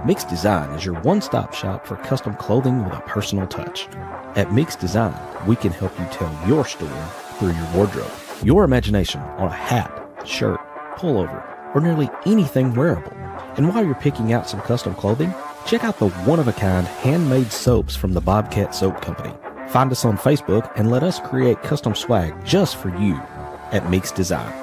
Mix Design is your one-stop shop for custom clothing with a personal touch. At Mix Design, we can help you tell your story through your wardrobe. Your imagination on a hat, shirt, pullover, or nearly anything wearable. And while you're picking out some custom clothing, check out the one-of-a-kind handmade soaps from the Bobcat Soap Company. Find us on Facebook and let us create custom swag just for you at Mix Design.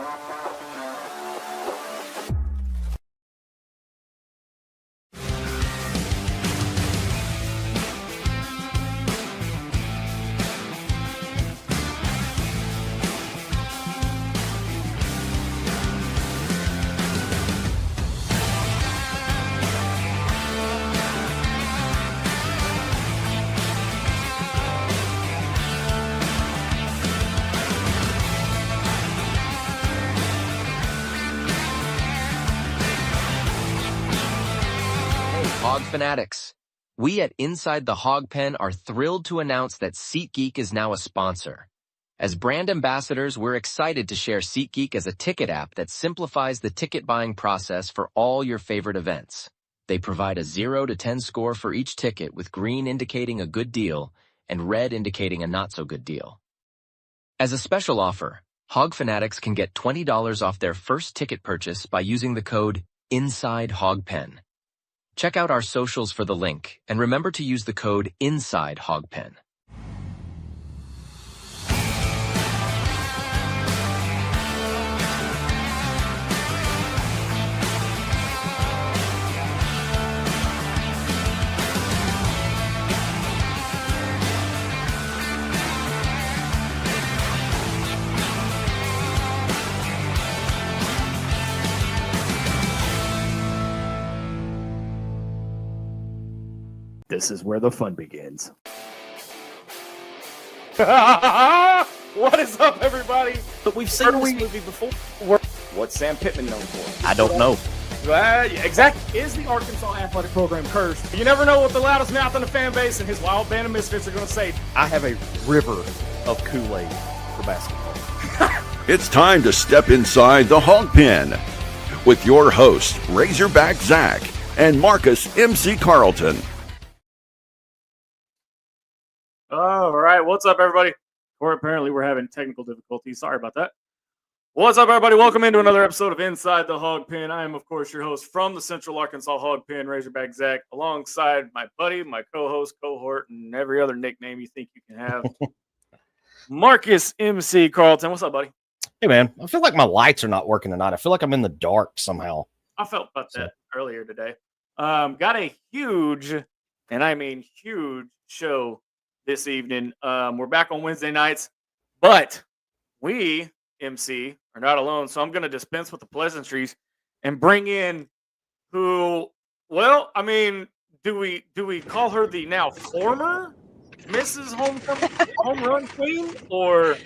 Hog fanatics, we at Inside The Hawg Pen are thrilled to announce that SeatGeek is now a sponsor. As brand ambassadors, we're excited to share SeatGeek as a ticket app that simplifies the ticket buying process for all your favorite events. They provide a 0 to 10 score for each ticket, with green indicating a good deal and red indicating a not so good deal. As a special offer, Hog fanatics can get $20 off their first ticket purchase by using the code Inside Hawg Pen. Check out our socials for the link, and remember to use the code Inside Hawg Pen. This is where the fun begins. What is up, everybody? But we've seen this movie before. What's Sam Pittman known for? I don't know. Exactly. Is the Arkansas athletic program cursed? You never know what the loudest mouth in the fan base and his wild band of misfits are going to say. I have a river of Kool-Aid for basketball. It's time to step inside the Hawg Pen with your host, Razorback Zach and Marcus MC Carlton. All right, what's up, everybody? Or apparently we're having technical difficulties. Sorry about that. What's up, everybody? Welcome into another episode of Inside the Hawg Pen. I am, of course, your host from the Central Arkansas Hawg Pen, Razorback Zach, alongside my buddy, my co-host, cohort, and every other nickname you think you can have, Marcus MC Carlton. What's up, buddy? Hey, man. I feel like my lights are not working tonight. I feel like I'm in the dark somehow. I felt about that earlier today. Got a huge, and I mean huge, show this evening. We're back on Wednesday nights, but we, MC, are not alone. So I'm going to dispense with the pleasantries and bring in who, well, I mean, do we call her the now former Mrs. Home Run Queen, or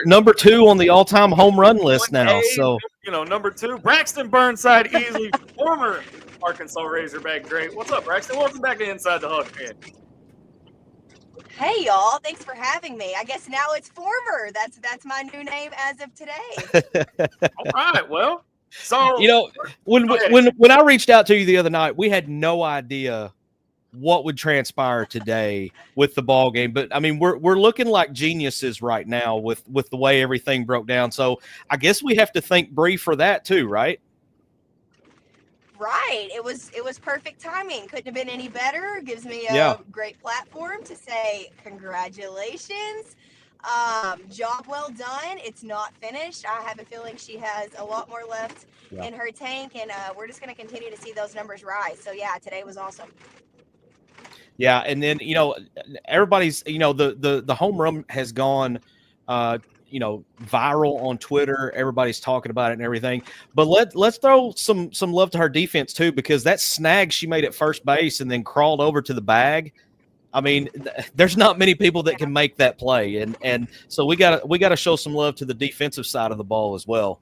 number 2 on the all-time home run list now? So number 2, Braxton Burnside, easily former Arkansas Razorback great. What's up, Braxton? Welcome back to Inside the Hawg Pen. Hey, y'all. Thanks for having me. I guess now it's former. That's my new name as of today. All right. Well, so when I reached out to you the other night, we had no idea what would transpire today with the ball game. But I mean, we're looking like geniuses right now with the way everything broke down. So I guess we have to thank Bri for that too, right? Right. It was perfect timing. Couldn't have been any better. Gives me a great platform to say congratulations. Job well done. It's not finished. I have a feeling she has a lot more left in her tank, and we're just going to continue to see those numbers rise. So yeah, today was awesome. Yeah, and then everybody's the home run has gone viral on Twitter. Everybody's talking about it and everything. But let's throw some love to her defense too, because that snag she made at first base and then crawled over to the bag. I mean, there's not many people that can make that play, and so we got to show some love to the defensive side of the ball as well.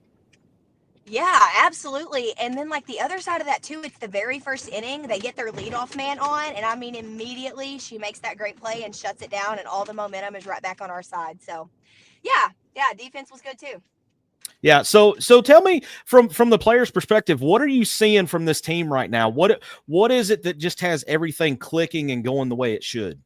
Yeah, absolutely. And then like the other side of that too, it's the very first inning, they get their leadoff man on, and I mean immediately she makes that great play and shuts it down, and all the momentum is right back on our side. So yeah, defense was good too. Yeah. So tell me from the player's perspective, what are you seeing from this team right now? What is it that just has everything clicking and going the way it should?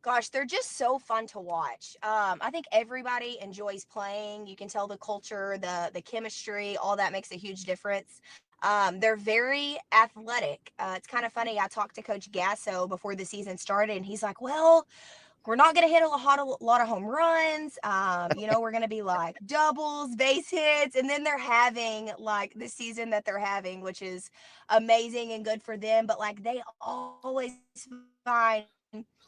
Gosh, they're just so fun to watch. I think everybody enjoys playing. You can tell the culture, the chemistry, all that makes a huge difference. They're very athletic. It's kind of funny. I talked to Coach Gasso before the season started, and he's like, well, we're not going to hit a lot of home runs. We're going to be like doubles, base hits. And then they're having like the season that they're having, which is amazing and good for them. But like they always find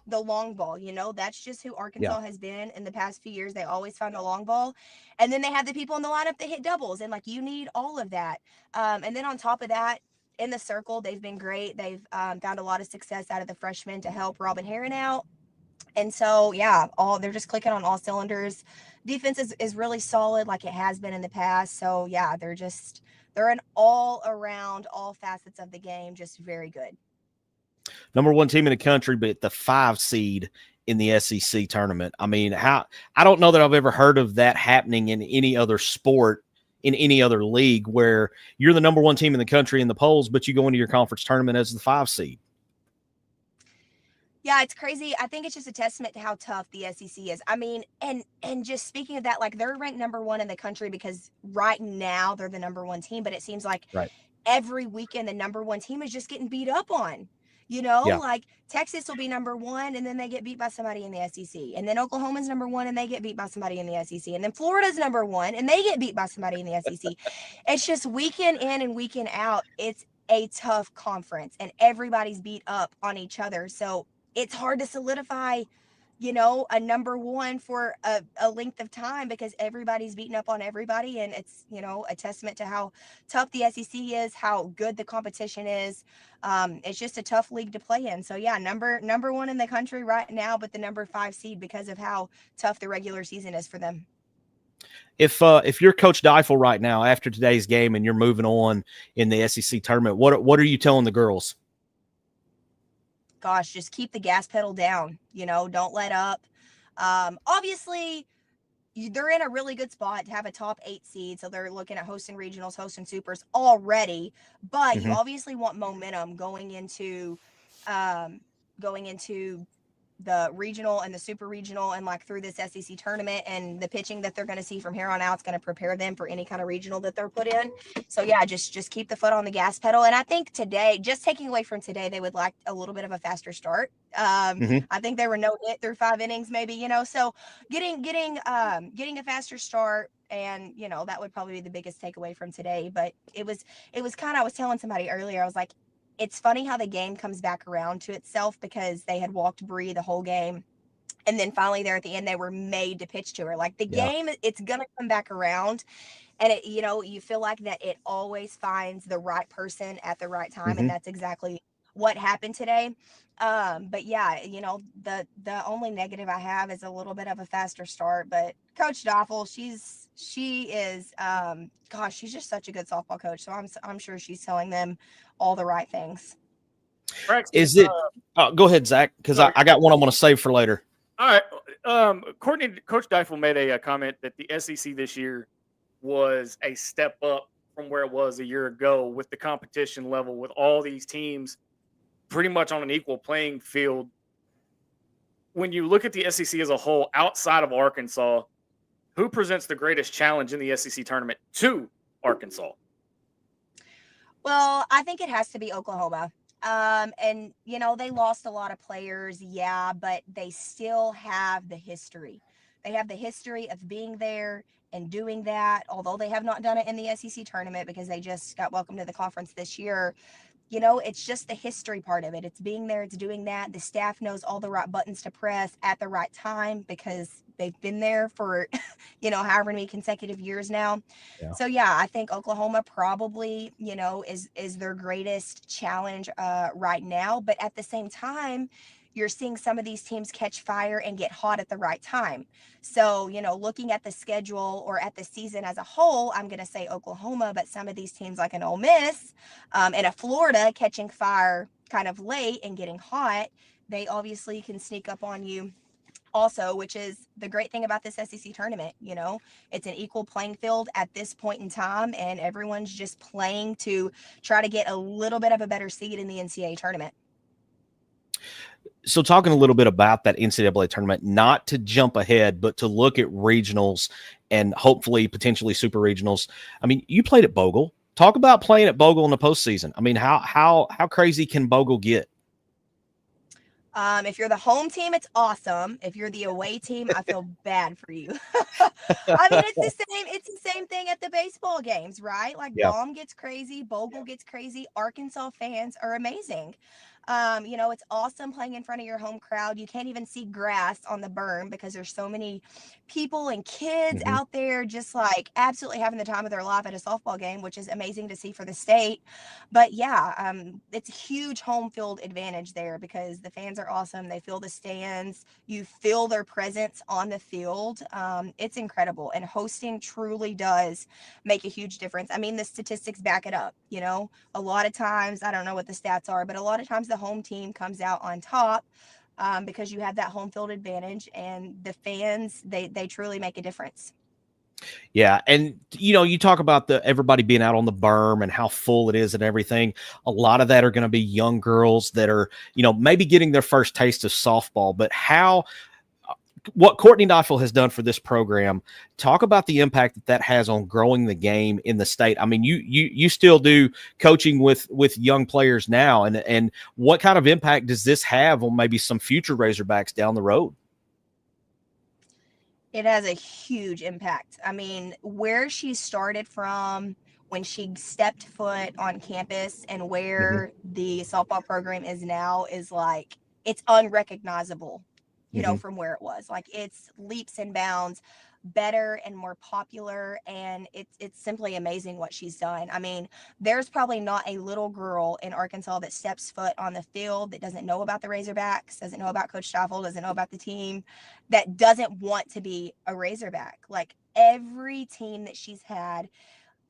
the long ball, that's just who Arkansas has been in the past few years. They always find a long ball. And then they have the people in the lineup that hit doubles. And like, you need all of that. And then on top of that, in the circle, they've been great. They've found a lot of success out of the freshmen to help Robin Heron out. And so, they're just clicking on all cylinders. Defense is really solid like it has been in the past. So, yeah, they're an all around, all facets of the game, just very good. Number one team in the country, but the 5 seed in the SEC tournament. I mean, I don't know that I've ever heard of that happening in any other sport, in any other league, where you're the number one team in the country in the polls, but you go into your conference tournament as the 5 seed. Yeah, it's crazy. I think it's just a testament to how tough the SEC is. I mean, and just speaking of that, like they're ranked number 1 in the country because right now they're the number 1 team, but it seems like every weekend the number 1 team is just getting beat up on. Like Texas will be number 1 and then they get beat by somebody in the SEC. And then Oklahoma's number 1 and they get beat by somebody in the SEC. And then Florida's number 1 and they get beat by somebody in the SEC. It's just weekend in and weekend out. It's a tough conference and everybody's beat up on each other. So it's hard to solidify, a number 1 for a length of time because everybody's beating up on everybody. And it's, a testament to how tough the SEC is, how good the competition is. It's just a tough league to play in. So yeah, number 1 in the country right now, but the number 5 seed because of how tough the regular season is for them. If you're Coach Deifel right now after today's game and you're moving on in the SEC tournament, what are you telling the girls? Gosh, just keep the gas pedal down, don't let up. Obviously they're in a really good spot to have a top 8 seed. So they're looking at hosting regionals, hosting supers already, but you obviously want momentum going into the regional and the super regional and like through this SEC tournament, and the pitching that they're going to see from here on out is going to prepare them for any kind of regional that they're put in. So yeah, just keep the foot on the gas pedal. And I think today, just taking away from today, they would like a little bit of a faster start. I think they were no hit through 5 innings, maybe, so getting a faster start. And, that would probably be the biggest takeaway from today. But it was kind of, I was telling somebody earlier, I was like, it's funny how the game comes back around to itself because they had walked Bri the whole game. And then finally there at the end, they were made to pitch to her. Like the game, it's going to come back around. And it, you feel like that it always finds the right person at the right time. And that's exactly what happened today. But yeah, the only negative I have is a little bit of a faster start, but Coach Deifel, she is, she's just such a good softball coach. So I'm sure she's telling them all the right things. Is it, go ahead, Zach, because I got one I'm going to save for later. All right. Coach Deifel made a comment that the SEC this year was a step up from where it was a year ago with the competition level, with all these teams pretty much on an equal playing field. When you look at the SEC as a whole, outside of Arkansas, who presents the greatest challenge in the SEC tournament to Arkansas? Well, I think it has to be Oklahoma. And, they lost a lot of players, but they still have the history. They have the history of being there and doing that, although they have not done it in the SEC tournament because they just got welcomed to the conference this year. It's just the history part of it. It's being there, it's doing that. The staff knows all the right buttons to press at the right time because they've been there for, however many consecutive years now. Yeah. So yeah, I think Oklahoma probably, is their greatest challenge right now. But at the same time, you're seeing some of these teams catch fire and get hot at the right time. So, looking at the schedule or at the season as a whole, I'm going to say Oklahoma, but some of these teams like an Ole Miss and a Florida catching fire kind of late and getting hot, they obviously can sneak up on you also, which is the great thing about this SEC tournament. You know, it's an equal playing field at this point in time, and everyone's just playing to try to get a little bit of a better seed in the NCAA tournament. So talking a little bit about that NCAA tournament, not to jump ahead, but to look at regionals and hopefully potentially super regionals. I mean, you played at Bogle. Talk about playing at Bogle in the postseason. I mean, how crazy can Bogle get? If you're the home team, it's awesome. If you're the away team, I feel bad for you. I mean, it's the same thing at the baseball games, right? Like Baum gets crazy, Bogle gets crazy. Arkansas fans are amazing. You know, it's awesome playing in front of your home crowd. You can't even see grass on the berm because there's so many people and kids out there just like absolutely having the time of their life at a softball game, which is amazing to see for the state. But yeah, it's a huge home field advantage there because the fans are awesome. They fill the stands. You feel their presence on the field. It's incredible. And hosting truly does make a huge difference. I mean, the statistics back it up. You know, a lot of times, I don't know what the stats are, but a lot of times the home team comes out on top because you have that home field advantage, and the fans, they truly make a difference. Yeah. And, you know, you talk about everybody being out on the berm and how full it is and everything. A lot of that are going to be young girls that are, you know, maybe getting their first taste of softball, but what Courtney Neifel has done for this program, talk about the impact that has on growing the game in the state. I mean, you still do coaching with young players now, and what kind of impact does this have on maybe some future Razorbacks down the road? It has a huge impact. I mean, where she started from when she stepped foot on campus and where the softball program is now is like, it's unrecognizable, you know, from where it was. Like, it's leaps and bounds better and more popular, and it's simply amazing what she's done. I mean, there's probably not a little girl in Arkansas that steps foot on the field that doesn't know about the Razorbacks, doesn't know about Coach Stoffel, doesn't know about the team, that doesn't want to be a Razorback. Like, every team that she's had,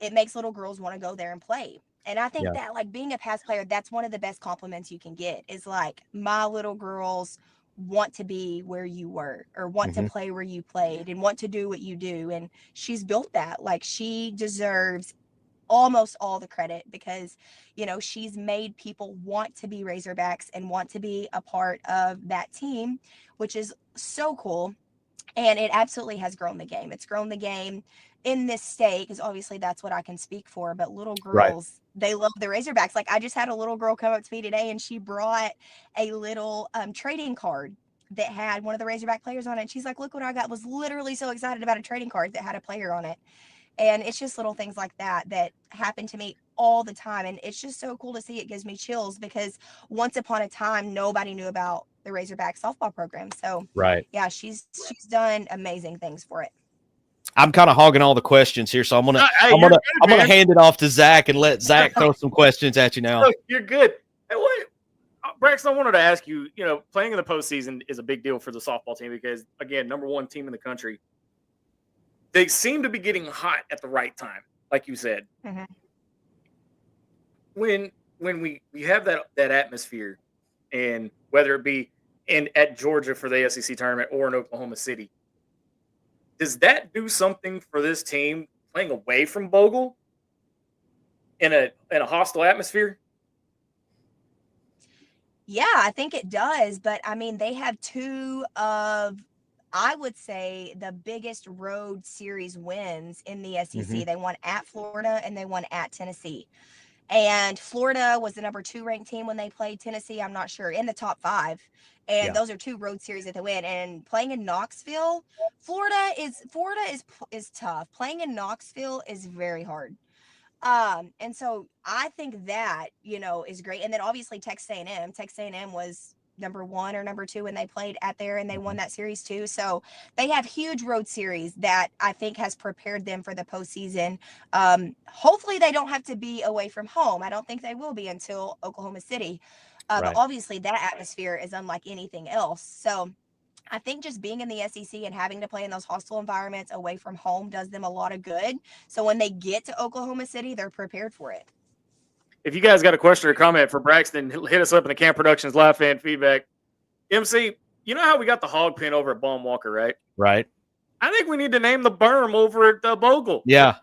it makes little girls want to go there and play. And I think that, like, being a past player, that's one of the best compliments you can get, is like, my little girls want to be where you were, or want to play where you played, and want to do what you do. And she's built that. Like, she deserves almost all the credit because, you know, she's made people want to be Razorbacks and want to be a part of that team, which is so cool. And it absolutely has grown the game. It's grown the game in this state because obviously that's what I can speak for. But little girls, they love the Razorbacks. Like, I just had a little girl come up to me today, and she brought a little trading card that had one of the Razorback players on it. And she's like, look what I got. Was literally so excited about a trading card that had a player on it. And it's just little things like that that happen to me all the time. And it's just so cool to see. It gives me chills because once upon a time, nobody knew about the Razorback softball program. So yeah, she's done amazing things for it. I'm kind of hogging all the questions here, so I'm gonna hand it off to Zach and let Zach throw some questions at you now. No, you're good. Hey, Braxton, I wanted to ask you, you know, playing in the postseason is a big deal for the softball team because, again, #1 team in the country. They seem to be getting hot at the right time, like you said. When we have that atmosphere, and whether it be at Georgia for the SEC tournament or in Oklahoma City, does that do something for this team playing away from Bogle in a hostile atmosphere? Yeah, I think it does. But I mean, they have two of, I would say, the biggest road series wins in the SEC. They won at Florida and they won at Tennessee. And Florida was the #2 ranked team when they played Tennessee. I'm not sure, in the top 5. And those are 2 road series that they win. And playing in Knoxville, Florida is tough. Playing in Knoxville is very hard. And so I think that, you know, is great. And then obviously Texas A&M was #1 or #2 when they played at there, and they won that series too. So they have huge road series that I think has prepared them for the postseason. Hopefully they don't have to be away from home. I don't think they will be until Oklahoma City. But obviously that atmosphere is unlike anything else. So I think just being in the SEC and having to play in those hostile environments away from home does them a lot of good. So when they get to Oklahoma City, they're prepared for it. If you guys got a question or comment for Braxton, hit us up in the Camp Productions live fan feedback. MC, you know how we got the hog pen over at Baum Walker, right? Right. I think we need to name the berm over at Bogle. Yeah.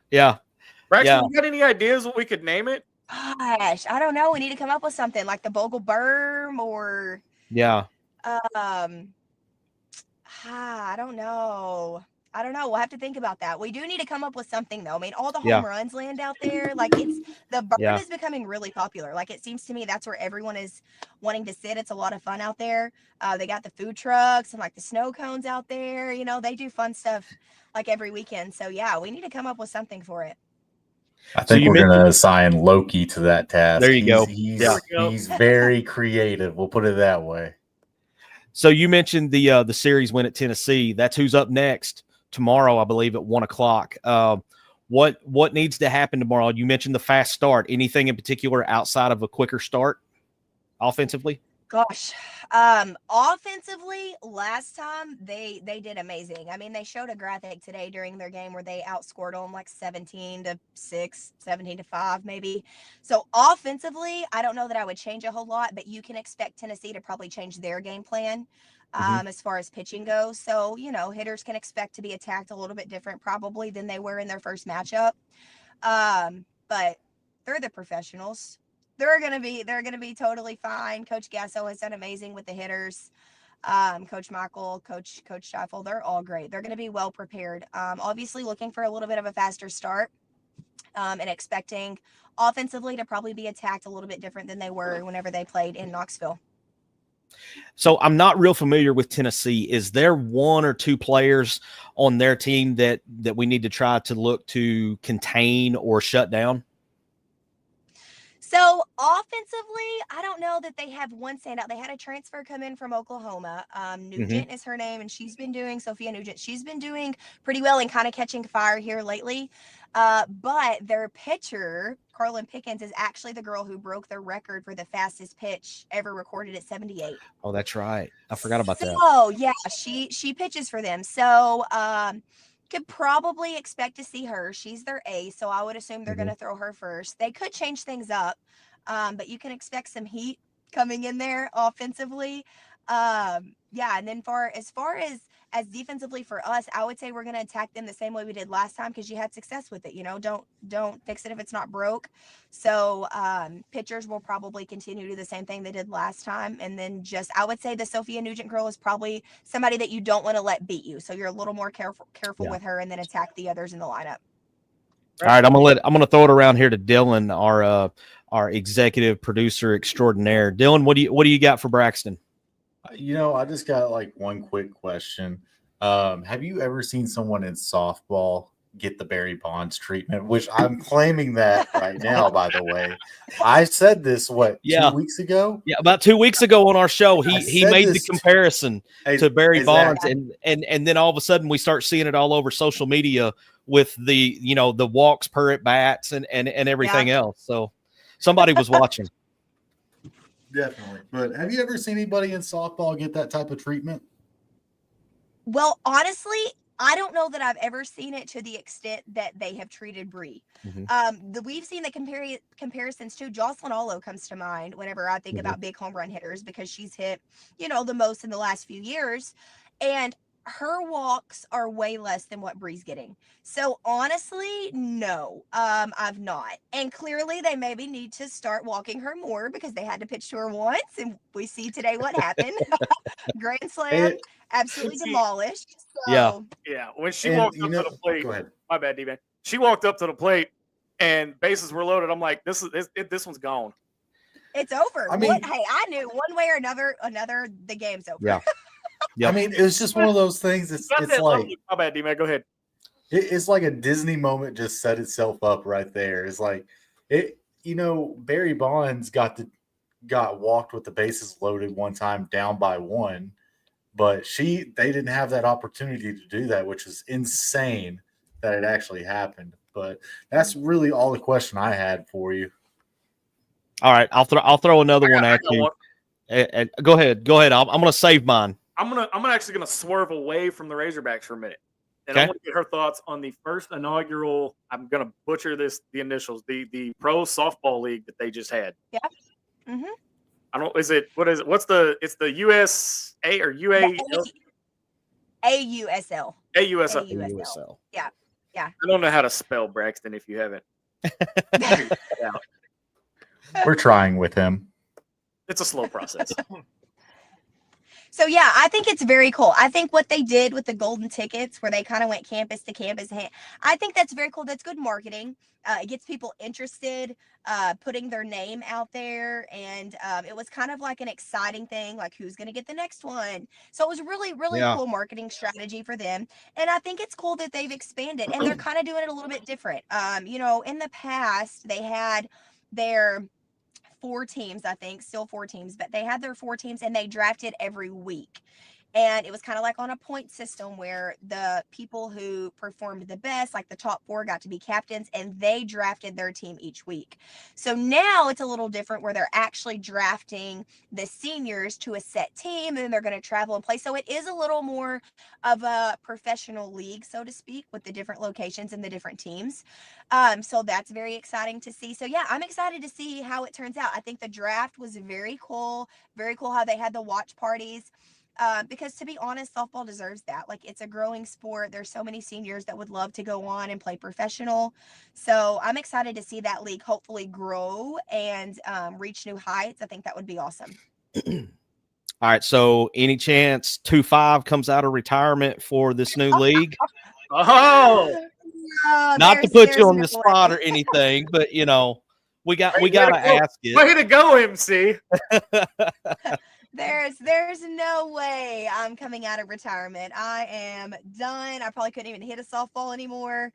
Braxton, you got any ideas what we could name it? Gosh, I don't know. We need to come up with something like the Bogle Berm or I don't know. We'll have to think about that. We do need to come up with something though. I mean, all the home runs land out there. Like the berm is becoming really popular. Like it seems to me that's where everyone is wanting to sit. It's a lot of fun out there. They got the food trucks and like the snow cones out there. You know, they do fun stuff like every weekend. So yeah, we need to come up with something for it. I think we're going to assign Loki to that task. There you go. He's very creative. We'll put it that way. So you mentioned the series win at Tennessee. That's who's up next tomorrow, I believe, at 1:00. What needs to happen tomorrow? You mentioned the fast start. Anything in particular outside of a quicker start offensively? Gosh, offensively, last time they did amazing. I mean, they showed a graphic today during their game where they outscored them like 17-6, 17-5, maybe. So offensively, I don't know that I would change a whole lot, but you can expect Tennessee to probably change their game plan as far as pitching goes. So, you know, hitters can expect to be attacked a little bit different probably than they were in their first matchup. But they're the professionals. They're gonna be totally fine. Coach Gasso has done amazing with the hitters. Coach Michael, Coach Scheifel, they're all great. They're gonna be well prepared. Obviously looking for a little bit of a faster start, and expecting offensively to probably be attacked a little bit different than they were whenever they played in Knoxville. So I'm not real familiar with Tennessee. Is there one or two players on their team that we need to try to look to contain or shut down? So offensively, I don't know that they have one standout. They had a transfer come in from Oklahoma. Nugent is her name, and Sophia Nugent. She's been doing pretty well and kind of catching fire here lately. But their pitcher, Carlin Pickens, is actually the girl who broke the record for the fastest pitch ever recorded at 78. Oh, that's right. I forgot about that. Oh, yeah, she pitches for them. So could probably expect to see her. She's their ace, so I would assume they're going to throw her first. They could change things up, but you can expect some heat coming in there offensively. And then as far as defensively for us, I would say we're going to attack them the same way we did last time because you had success with it. You know, don't fix it if it's not broke. So pitchers will probably continue to do the same thing they did last time. And then I would say the Sophia Nugent girl is probably somebody that you don't want to let beat you. So you're a little more careful with her and then attack the others in the lineup. All right, I'm gonna throw it around here to Dylan, our executive producer extraordinaire. Dylan, what do you got for Braxton? You know, I just got like one quick question. Have you ever seen someone in softball get the Barry Bonds treatment? Which I'm claiming that right now, by the way. I said this, 2 weeks ago? Yeah, about 2 weeks ago on our show, he made the comparison to Barry Bonds, and then all of a sudden we start seeing it all over social media with the walks per at bats and everything else. So somebody was watching. Definitely. But have you ever seen anybody in softball get that type of treatment? Well, honestly, I don't know that I've ever seen it to the extent that they have treated Bri. We've seen the comparisons too. Jocelyn Allo comes to mind whenever I think about big home run hitters because she's hit, the most in the last few years. And her walks are way less than what Bri's getting. So honestly, no, I've not. And clearly they maybe need to start walking her more because they had to pitch to her once. And we see today what happened. Grand slam, absolutely demolished. So. Yeah. When she walked up to the plate, go ahead. My bad, D-Man. She walked up to the plate and bases were loaded. I'm like, this one's gone. It's over. I mean, I knew one way or another, the game's over. Yeah. I mean, it was just one of those things. It's like, my bad, D-Man. Go ahead. It's like a Disney moment just set itself up right there. It's like Barry Bonds got walked with the bases loaded one time down by one, but they didn't have that opportunity to do that, which is insane that it actually happened. But that's really all the question I had for you. All right, I'll throw another one at you. Go ahead. I'm going to save mine. I'm actually gonna swerve away from the Razorbacks for a minute, and I want to get her thoughts on the first inaugural. I'm gonna butcher the initials. The pro softball league that they just had. Yeah. I don't. Is it? What is it? What's the? It's the USA or UA? AUSL. AUSL. AUSL. Yeah. I don't know how to spell Braxton. If you haven't, We're trying with him. it's a slow process. So yeah, I think it's very cool. I think what they did with the golden tickets, where they kind of went campus to campus, I think that's very cool. That's good marketing. It gets people interested, putting their name out there, and it was kind of like an exciting thing, like who's going to get the next one. So it was really, really cool marketing strategy for them. And I think it's cool that they've expanded, and they're kind of doing it a little bit different. In the past, they had their 4 teams, I think, still 4 teams, but they had their 4 teams and they drafted every week. And it was kind of like on a point system where the people who performed the best, like the top 4, got to be captains, and they drafted their team each week. So now it's a little different where they're actually drafting the seniors to a set team, and they're going to travel and play. So it is a little more of a professional league, so to speak, with the different locations and the different teams. So that's very exciting to see. So yeah, I'm excited to see how it turns out. I think the draft was very cool how they had the watch parties. Because to be honest, softball deserves that. Like, it's a growing sport. There's so many seniors that would love to go on and play professional. So I'm excited to see that league hopefully grow and reach new heights. I think that would be awesome. All right. So any chance 2-5 comes out of retirement for this new league? Not to put you on the spot or anything, but we got to ask it. Way to go, MC. There's no way I'm coming out of retirement. I am done. I probably couldn't even hit a softball anymore.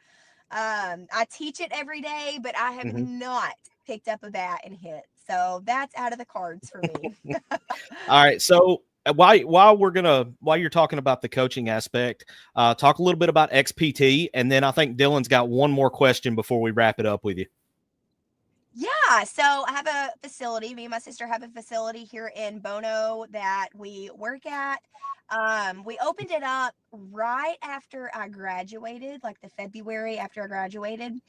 I teach it every day, but I have not picked up a bat and hit. So that's out of the cards for me. All right. So while you're talking about the coaching aspect, talk a little bit about XPT, and then I think Dylan's got one more question before we wrap it up with you. Yeah, so I have a facility. Me and my sister have a facility here in Bono that we work at. We opened it up right after I graduated, like the February after I graduated,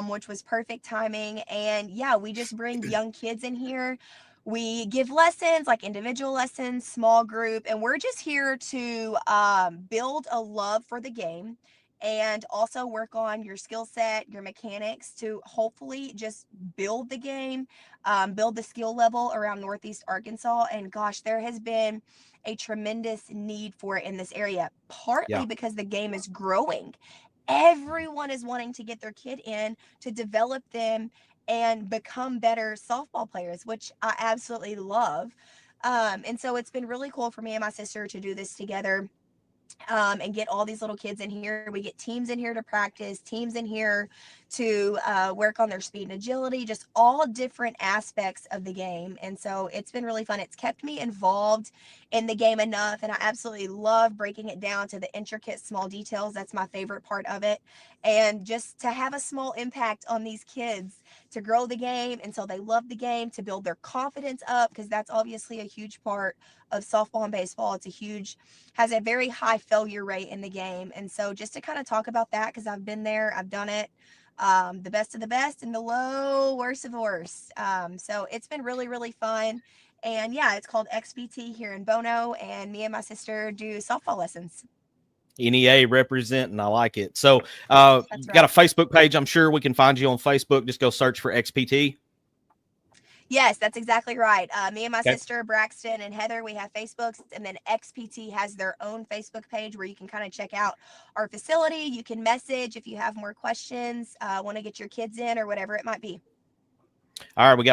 which was perfect timing. And yeah, we just bring young kids in here. We give lessons, like individual lessons, small group, and we're just here to build a love for the game, and also work on your skill set, your mechanics, to hopefully just build the game, build the skill level around Northeast Arkansas. And gosh, there has been a tremendous need for it in this area, partly because the game is growing. Everyone is wanting to get their kid in to develop them and become better softball players, which I absolutely love. And so it's been really cool for me and my sister to do this together. And get all these little kids in here. We get teams in here to practice, teams in here to work on their speed and agility, just all different aspects of the game. And so it's been really fun. It's kept me involved in the game enough, and I absolutely love breaking it down to the intricate small details. That's my favorite part of it. And just to have a small impact on these kids, to grow the game until they love the game, to build their confidence up, because that's obviously a huge part of softball and baseball. Has a very high failure rate in the game. And so just to kind of talk about that, because I've been there, I've done it, the best of the best and the low worst of worst. So it's been really, really fun. And yeah, it's called XPT here in Bono, and me and my sister do softball lessons. NEA representing. I like it. So got a Facebook page. I'm sure we can find you on Facebook. Just go search for XPT. Yes, that's exactly right. Me and my sister, Braxton and Heather, we have Facebooks, and then XPT has their own Facebook page where you can kind of check out our facility. You can message if you have more questions, want to get your kids in or whatever it might be. All right, we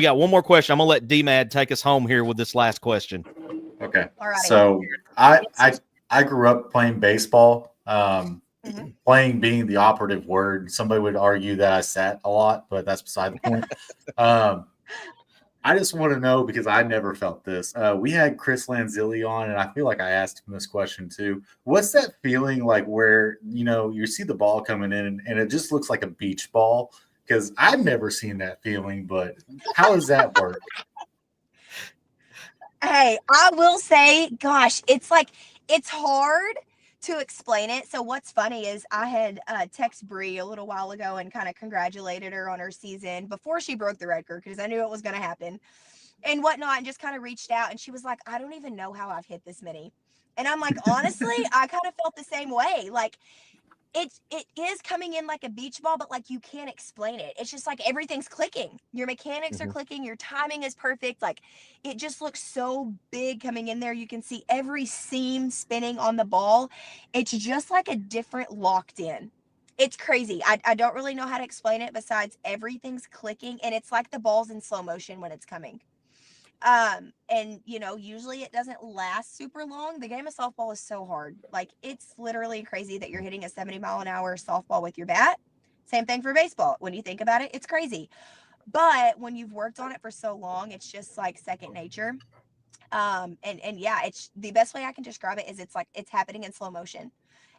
got one more question. I'm gonna let D-Mad take us home here with this last question. Okay. All right. So I grew up playing baseball. Playing being the operative word. Somebody would argue that I sat a lot, but that's beside the point. I just want to know, because I never felt this. We had Chris Lanzilli on, and I feel like I asked him this question too. What's that feeling like where, you see the ball coming in and it just looks like a beach ball? Because I've never seen that feeling, but how does that work? Hey, I will say, gosh, it's hard to explain it. So what's funny is I had texted Bri a little while ago and kind of congratulated her on her season before she broke the record, because I knew it was going to happen. and whatnot, and just kind of reached out. And she was like, I don't even know how I've hit this many. And I'm like, honestly, I kind of felt the same way. Like, it is coming in like a beach ball, but like you can't explain it. It's just like everything's clicking. Your mechanics are clicking. Your timing is perfect. Like, it just looks so big coming in there. You can see every seam spinning on the ball. It's just like a different locked in. It's crazy. I don't really know how to explain it besides everything's clicking, and it's like the ball's in slow motion when it's coming. And you know, usually it doesn't last super long. The game of softball is so hard. Like, it's literally crazy that you're hitting a 70-mile-an-hour softball with your bat. Same thing for baseball. When you think about it, it's crazy. But when you've worked on it for so long, it's just like second nature. And yeah, it's the best way I can describe it is it's like it's happening in slow motion.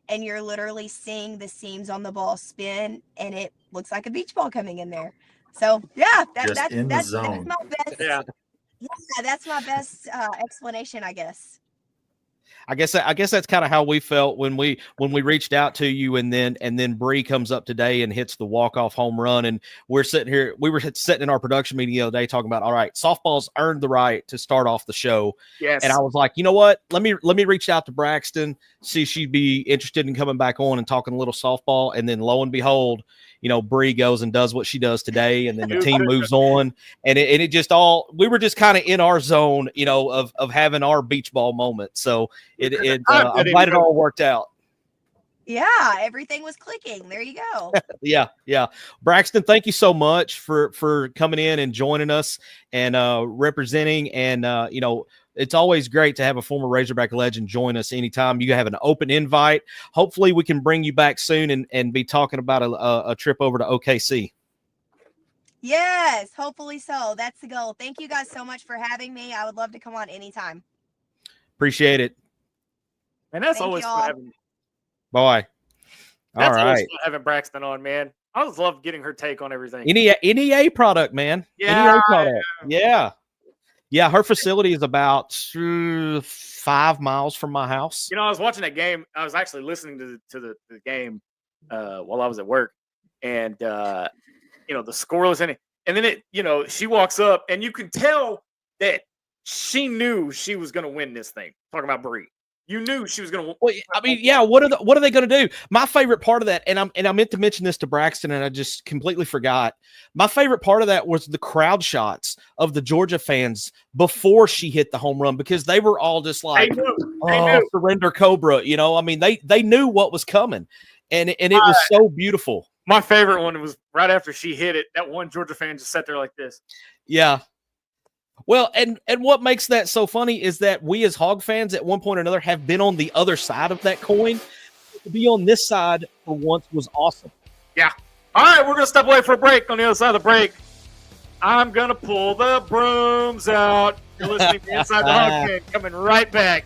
And you're literally seeing the seams on the ball spin, and it looks like a beach ball coming in there. So yeah, that's my best. Yeah. Yeah, that's my best explanation, I guess. I guess that's kind of how we felt when we reached out to you, and then Bri comes up today and hits the walk-off home run, and we were sitting in our production meeting the other day talking about, all right, softball's earned the right to start off the show. Yes. And I was like, you know what? Let me reach out to Braxton, see if she'd be interested in coming back on and talking a little softball. And then lo and behold, you know, Bri goes and does what she does today, and then the team moves on, and it just we were just kind of in our zone, you know, of having our beach ball moment. So I'm glad it all worked out. Yeah, everything was clicking. There you go. Yeah. Braxton, thank you so much for coming in and joining us and representing. And you know, it's always great to have a former Razorback legend join us anytime. You have an open invite. Hopefully we can bring you back soon and be talking about a trip over to OKC. Yes, hopefully so. That's the goal. Thank you guys so much for having me. I would love to come on anytime. Appreciate it. And that's Thank always y'all. fun having. Bye. That's all right. always fun having Braxton on, man. I always love getting her take on everything. NEA product, man. Yeah, NEA product. Yeah. Her facility is about 5 miles from my house. You know, I was watching that game. I was actually listening to the game while I was at work, and you know, the scoreless inning, and then she walks up, and you can tell that she knew she was going to win this thing. Talking about Bri. You knew she was going to. Well, I mean, yeah. What are they going to do? My favorite part of that, and I meant to mention this to Braxton, and I just completely forgot. My favorite part of that was the crowd shots of the Georgia fans before she hit the home run, because they were all just like, They knew. Surrender Cobra. You know, I mean, they knew what was coming, and it was so beautiful. My favorite one was right after she hit it. That one Georgia fan just sat there like this. Yeah. Well, and what makes that so funny is that we as Hog fans at one point or another have been on the other side of that coin. To be on this side for once was awesome. Yeah. All right, we're going to step away for a break. On the other side of the break, I'm going to pull the brooms out. You're listening to Inside the Hawg Pen, coming right back.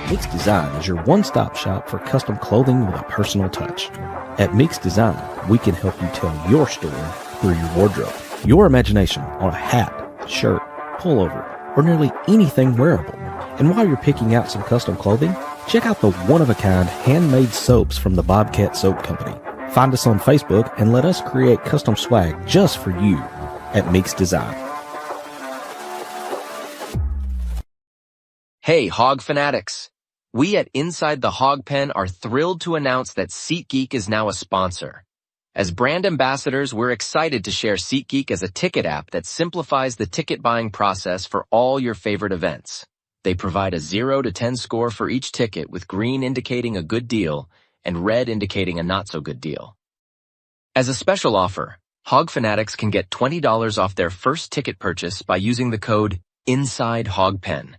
Mix Design is your one-stop shop for custom clothing with a personal touch. At Mix Design, we can help you tell your story through your wardrobe. Your imagination on a hat, shirt, pullover, or nearly anything wearable. And while you're picking out some custom clothing, check out the one-of-a-kind handmade soaps from the Bobcat Soap Company. Find us on Facebook and let us create custom swag just for you at Mix Design. Hey, Hog fanatics. We at Inside the Hawg Pen are thrilled to announce that SeatGeek is now a sponsor. As brand ambassadors, we're excited to share SeatGeek as a ticket app that simplifies the ticket buying process for all your favorite events. They provide a 0 to 10 score for each ticket, with green indicating a good deal and red indicating a not so good deal. As a special offer, Hog fanatics can get $20 off their first ticket purchase by using the code Inside Hawg Pen.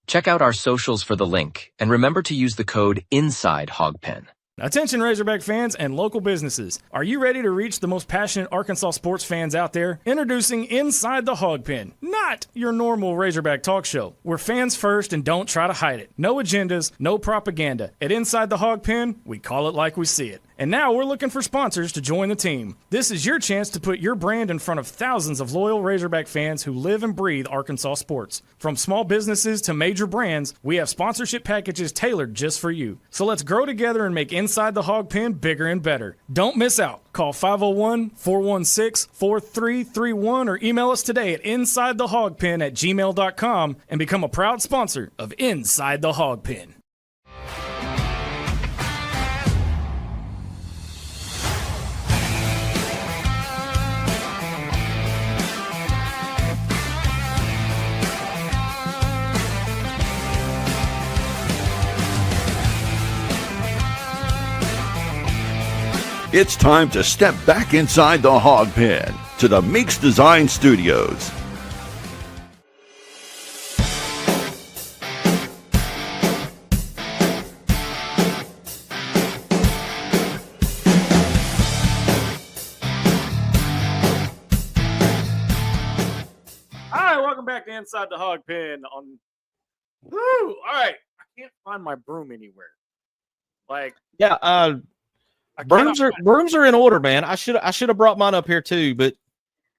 Check out our socials for the link, and remember to use the code Inside Hawg Pen. Attention Razorback fans and local businesses. Are you ready to reach the most passionate Arkansas sports fans out there? Introducing Inside the Hawg Pen, not your normal Razorback talk show. We're fans first and don't try to hide it. No agendas, no propaganda. At Inside the Hawg Pen, we call it like we see it. And now we're looking for sponsors to join the team. This is your chance to put your brand in front of thousands of loyal Razorback fans who live and breathe Arkansas sports. From small businesses to major brands, we have sponsorship packages tailored just for you. So let's grow together and make Inside the Hawg Pen bigger and better. Don't miss out. Call 501-416-4331 or email us today at insidethehogpen@gmail.com and become a proud sponsor of Inside the Hawg Pen. It's time to step back inside the Hawg Pen to the Meeks Design Studios. All right, welcome back to Inside the Hawg Pen. Woo! All right, I can't find my broom anywhere. Brooms are in order, man. I should have brought mine up here too, but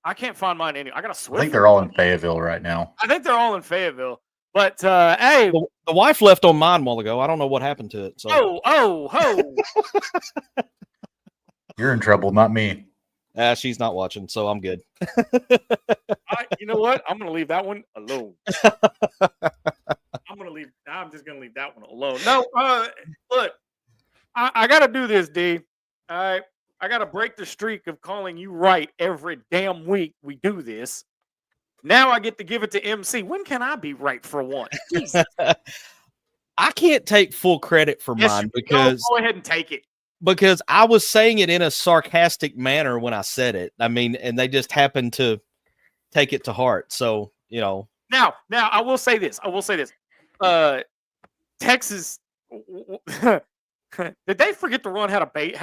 I can't find mine anywhere. I got a Swiffer. I think they're all in Fayetteville right now. I think they're all in Fayetteville. But hey, the wife left on mine a while ago. I don't know what happened to it. So You're in trouble, not me. She's not watching, so I'm good. You know what? I'm gonna leave that one alone. I'm just gonna leave that one alone. No, look, I gotta do this, D. All right. I gotta break the streak of calling you right every damn week we do this. Now I get to give it to MC. When can I be right for once? Jesus. I can't take full credit for mine because go ahead and take it. Because I was saying it in a sarcastic manner when I said it. I mean, and they just happened to take it to heart. So, you know. Now I will say this. Texas did they forget to run how to base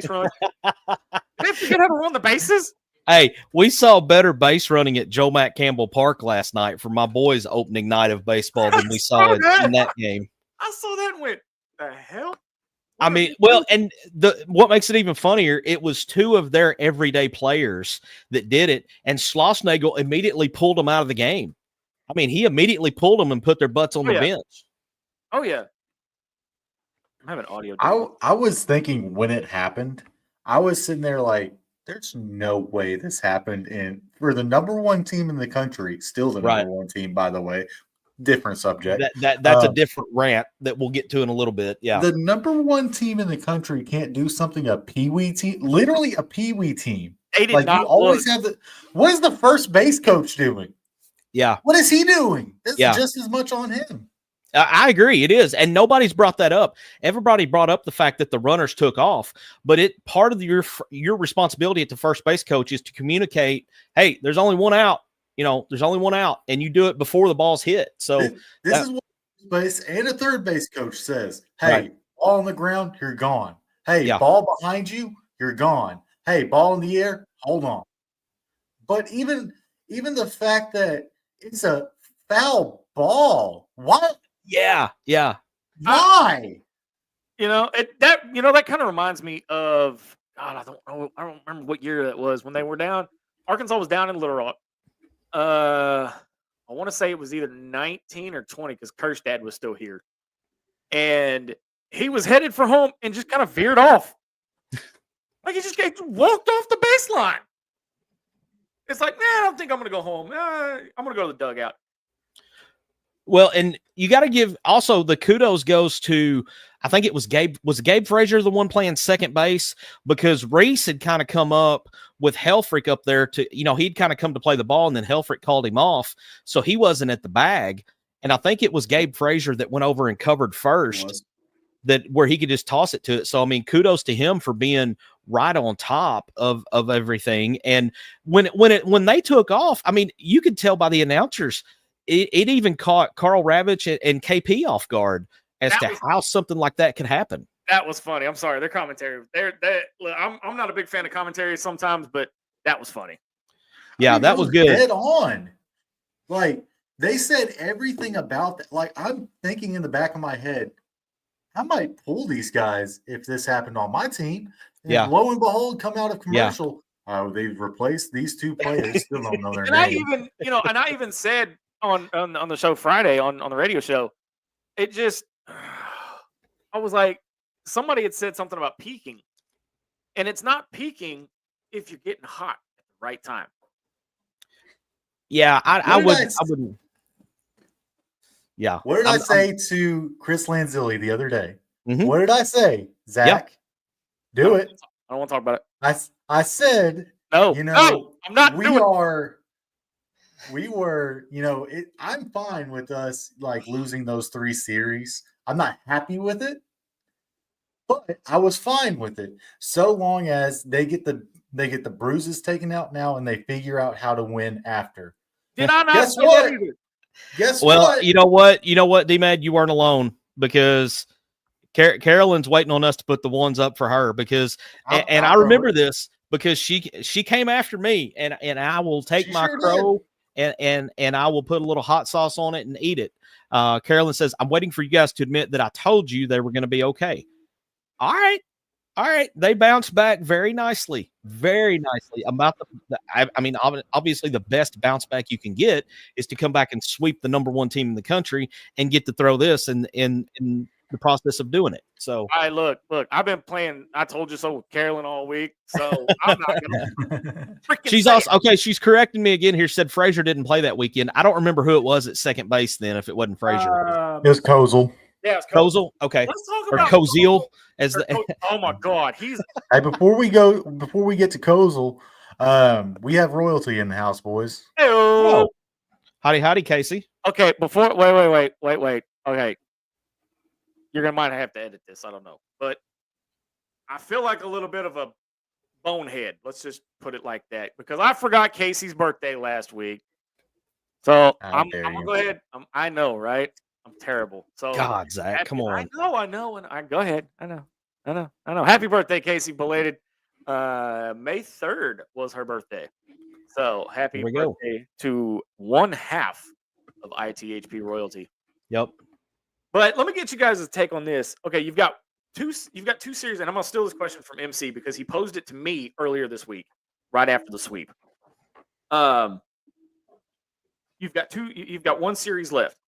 run? Did they forget how to run the bases? Hey, we saw better base running at Joe Mack Campbell Park last night for my boys' opening night of baseball than we saw in that game. I saw that and went, the hell? I mean, well, and what makes it even funnier, it was two of their everyday players that did it, and Schlossnagel immediately pulled them out of the game. I mean, he immediately pulled them and put their butts on the bench. Oh, yeah. I'm having audio. I was thinking when it happened, I was sitting there like, there's no way this happened for the number one team in the country, still the number one team, by the way. Different subject. That's a different rant that we'll get to in a little bit. Yeah. The number one team in the country can't do something a peewee team, literally a peewee team. They did not. You always have what is the first base coach doing? Yeah. What is he doing? This is just as much on him. I agree. It is. And nobody's brought that up. Everybody brought up the fact that the runners took off, but part of your responsibility at the first base coach is to communicate, hey, there's only one out. You know, there's only one out, and you do it before the ball's hit. So this is what base and a third base coach says. Hey, ball on the ground, you're gone. Hey, ball behind you, you're gone. Hey, ball in the air, hold on. But even the fact that it's a foul ball, what? Yeah. Why? That kind of reminds me of God. I don't remember what year that was when they were down. Arkansas was down in Little Rock. I want to say it was either 19 or 20 because Kirstad was still here, and he was headed for home and just kind of veered off. Like he just walked off the baseline. It's like, I don't think I'm going to go home. I'm going to go to the dugout. Well, and you got to give also the kudos goes to, I think it was Gabe. Was Gabe Frazier the one playing second base? Because Reese had kind of come up with Helfrich up there to, he'd kind of come to play the ball, and then Helfrich called him off. So he wasn't at the bag. And I think it was Gabe Frazier that went over and covered first, where he could just toss it to it. So, I mean, kudos to him for being right on top of everything. And when they took off, I mean, you could tell by the announcers, it even caught Carl Ravitch and KP off guard as to how something like that could happen. That was funny. I'm sorry. Their commentary. I'm not a big fan of commentary sometimes, but that was funny. Yeah, that was good. Dead on. Like, they said everything about that. Like, I'm thinking in the back of my head, I might pull these guys if this happened on my team. And Yeah. lo and behold, come out of commercial. Oh, they've replaced these two players. Still don't know their And name. I even said on the show Friday on the radio show, it just I was like, somebody had said something about peaking, and it's not peaking if you're getting hot at the right time. Yeah, I wouldn't. Yeah. What did I say to Chris Lanzilli the other day? Mhm. What did I say, Zach? Do it. I don't want to talk about it. I said, No, no, I'm not. We were, I'm fine with us like losing those 3 series. I'm not happy with it, but I was fine with it so long as they get the bruises taken out now and they figure out how to win after. Did I not Guess say what? that either? Guess Well, what? you know what, D-Mad, you weren't alone because Carolyn's waiting on us to put the ones up for her because, and I remember this because she came after me and I will take my crow and I will put a little hot sauce on it and eat it. Carolyn says, I'm waiting for you guys to admit that I told you they were going to be okay. All right. They bounced back very nicely. Obviously the best bounce back you can get is to come back and sweep the number 1 team in the country and get to throw this in the process of doing it. So look, I've been playing I told you so with Carolyn all week. So I'm not gonna she's also okay. She's correcting me again here. She said Frazier didn't play that weekend. I don't remember who it was at second base then, if it wasn't Frazier. It was Kozel. Yeah, it's Kozel. Okay. Let's talk Or about Koziel as oh my God, he's Hey, before we get to Kozel, we have royalty in the house, boys. oh. Howdy, Casey. Okay, before wait. Okay. You're gonna might have to edit this. I don't know. But I feel like a little bit of a bonehead. Let's just put it like that. Because I forgot Casey's birthday last week. So I'm gonna go ahead. I know, right? I'm terrible. So God, Zach, come on. I know. And go ahead. I know. Happy birthday, Casey, belated. May 3rd was her birthday. So happy birthday to 1/2 of ITHP royalty. Yep. But let me get you guys' take on this. Okay, you've got two series, and I'm gonna steal this question from MC because he posed it to me earlier this week, right after the sweep. You've got 1 series left.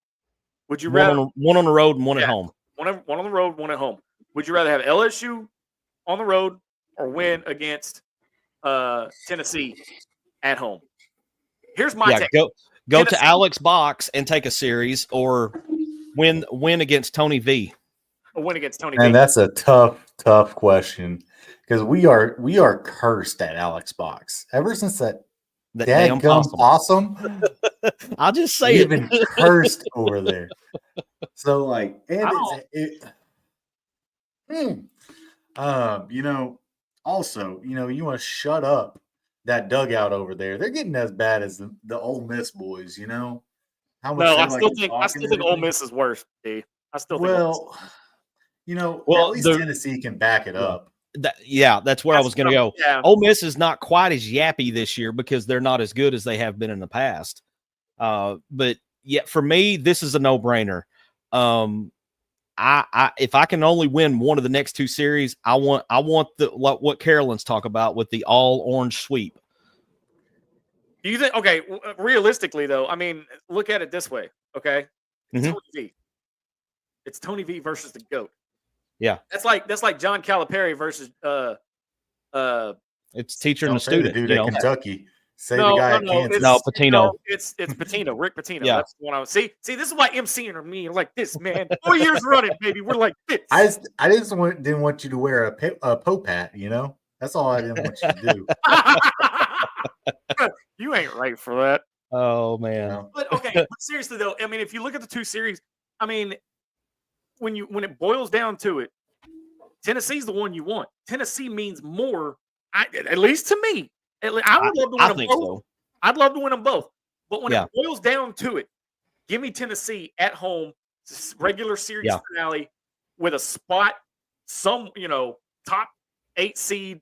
Would you rather one on the road and one at home? One on the road, one at home. Would you rather have LSU on the road or win against Tennessee at home? Here's my take. Go Tennessee. to Alex Box and take a series or win against Tony V. Or win against Tony V. And that's a tough question because we are cursed at Alex Box ever since that damn possum. I'll just say We've been cursed over there. So like, and also, you want to shut up that dugout over there. They're getting as bad as the Ole Miss boys. How much? No, I still think Ole Miss is worse, D. I still think. At least Tennessee can back it up. That's where I was going to go. Yeah. Ole Miss is not quite as yappy this year because they're not as good as they have been in the past. But yeah, for me, this is a no-brainer. If I can only win one of the next 2 series, I want what Carolyn's talk about with the all orange sweep. Do you think? Okay, realistically though, I mean, look at it this way. Okay, Tony V. It's Tony V versus the GOAT. Yeah, that's like John Calipari versus it's teacher and the student. Dude at Kentucky. Say the guy at Kansas. No, Pitino. It's Pitino, Rick Pitino. Yeah. That's the one I was. See, this is why MC and me are like this, man. 4 years running, baby. We're like this. I didn't want you to wear a Pope hat. That's all I didn't want you to do. You ain't right for that. Oh man. But okay, but seriously though, I mean, if you look at the 2 series, I mean, when it boils down to it, Tennessee's the one you want. Tennessee means more, at least to me. I would love to win them both. So. I'd love to win them both. But when it boils down to it, give me Tennessee at home, regular series finale with a spot, top 8 seed,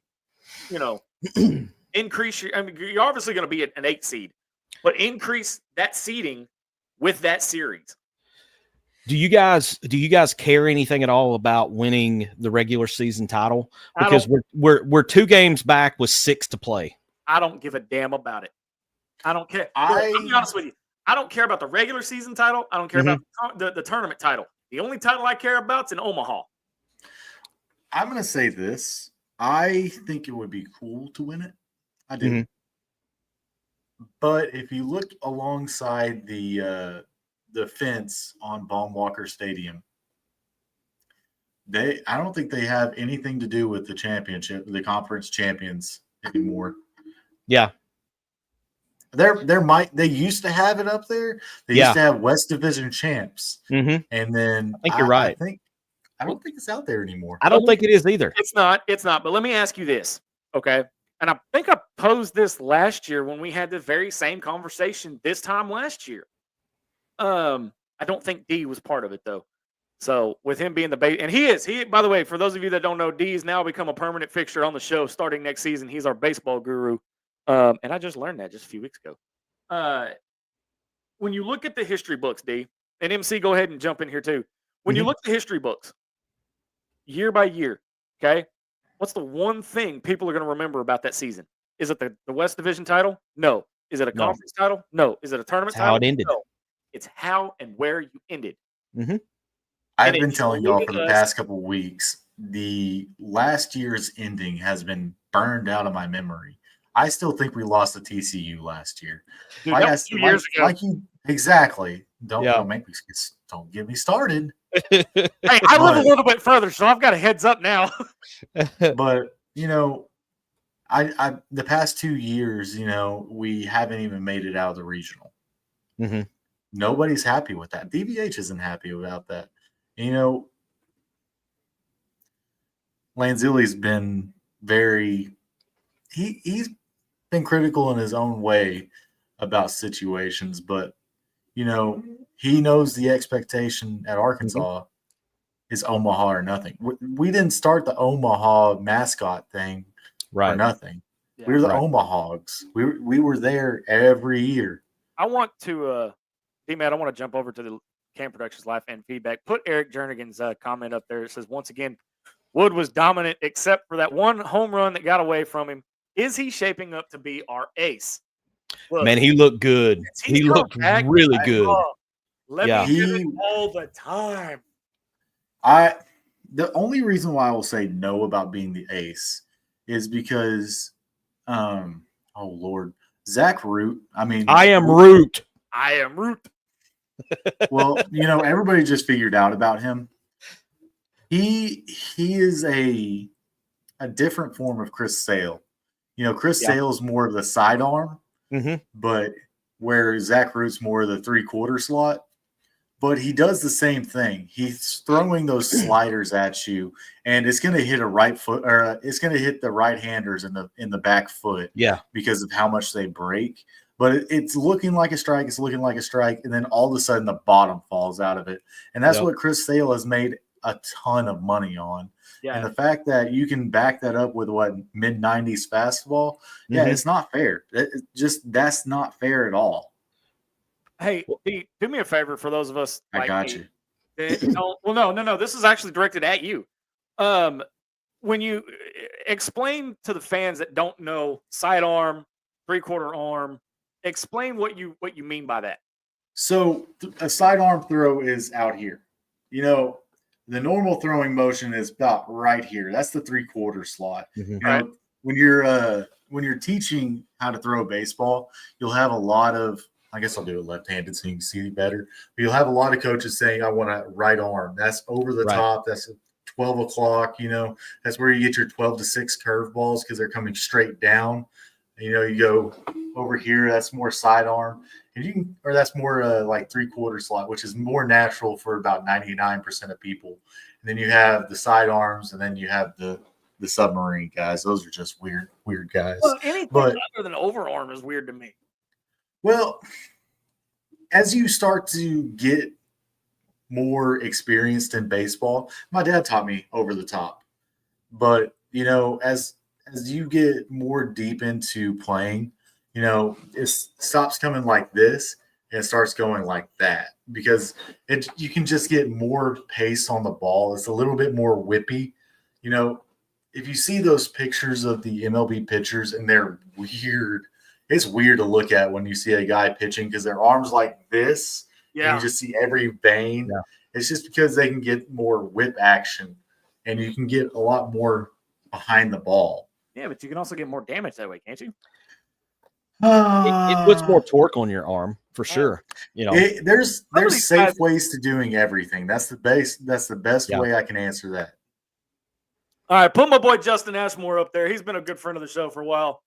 increase your, I mean, you're obviously going to be an 8 seed, but increase that seeding with that series. Do you guys care anything at all about winning the regular season title? Because we're 2 games back with 6 to play. I don't give a damn about it. I don't care. I'll be honest with you. I don't care about the regular season title. I don't care about the tournament title. The only title I care about is in Omaha. I'm going to say this. I think it would be cool to win it. I do. Mm-hmm. But if you look alongside the fence on Baum-Walker Stadium, I don't think they have anything to do with the championship, the conference champions anymore. Yeah. They used to have it up there. They used to have West Division champs. Mm-hmm. And then I think you're right. I don't think it's out there anymore. I don't think it is either. It's not. But let me ask you this, okay? And I think I posed this last year when we had the very same conversation this time last year. I don't think D was part of it though. So with him being the base, and he, by the way, for those of you that don't know, D has now become a permanent fixture on the show starting next season. He's our baseball guru. And I just learned that just a few weeks ago. When you look at the history books, D, and MC, go ahead and jump in here too. When you look at the history books, year by year, okay, what's the one thing people are going to remember about that season? Is it the West Division title? No. Is it a conference title? No. Is it a tournament title? How it ended. No. It's how and where you ended. Mm-hmm. I've been telling y'all for the past couple of weeks, the last year's ending has been burned out of my memory. I still think we lost to TCU last year. Dude, that was 2 years ago. Exactly. Don't get me started. Hey, I live a little bit further, so I've got a heads up now. But I the past 2 years, we haven't even made it out of the regional. Mm-hmm. Nobody's happy with that. DVH isn't happy about that. Lanzilli's been he's been critical in his own way about situations, but he knows the expectation at Arkansas is Omaha or nothing. We didn't start the Omaha mascot thing for nothing. Yeah, we're the Omaha Hogs. We were there every year. I want to D-Matt, I want to jump over to the Cam Productions live fan feedback. Put Eric Jernigan's comment up there. It says, once again, Wood was dominant except for that one home run that got away from him. Is he shaping up to be our ace? Look, man, he looked good. He looked really good. Let me get it all the time. The only reason why I will say no about being the ace is because, Zach Root. I mean, I am Root. Well, everybody just figured out about him. He is a different form of Chris Sale. Chris Sale is more of the sidearm, but where Zach Root's more of the 3/4 slot. But he does the same thing. He's throwing those sliders at you, and it's going to hit a right foot, or it's going to hit the right-handers in the back foot. Yeah, because of how much they break. But it's looking like a strike. It's looking like a strike, and then all of a sudden the bottom falls out of it, and that's what Chris Sale has made a ton of money on. Yeah. And the fact that you can back that up with mid-90s fastball, it's not fair. That's not fair at all. Hey, do me a favor for those of us. I got you. No. This is actually directed at you. When you explain to the fans that don't know sidearm, 3/4 arm, explain what you mean by that. So a sidearm throw is out here. The normal throwing motion is about right here. That's the 3/4 slot. Mm-hmm. When you're teaching how to throw baseball, you'll have a lot of, I guess I'll do it left-handed so you can see better. But you'll have a lot of coaches saying, I want a right arm. That's over the top. That's 12 o'clock. That's where you get your 12 to 6 curveballs because they're coming straight down. You go over here, that's more sidearm. Or that's more like 3/4 slot, which is more natural for about 99% of people. And then you have the sidearms, and then you have the submarine guys. Those are just weird guys. Well, anything other than overarm is weird to me. Well, as you start to get more experienced in baseball, my dad taught me over the top. But, as you get more deep into playing, it stops coming like this, and it starts going like that, because you can just get more pace on the ball. It's a little bit more whippy. You know, if you see those pictures of the MLB pitchers and they're weird, it's weird to look at when you see a guy pitching because their arms like this. Yeah. And you just see every vein. Yeah. It's just because they can get more whip action and you can get a lot more behind the ball. Yeah, but you can also get more damage that way, can't you? It puts more torque on your arm for sure. You know, there's safe ways to doing everything. That's the best way I can answer that. All right, put my boy Justin Ashmore up there. He's been a good friend of the show for a while.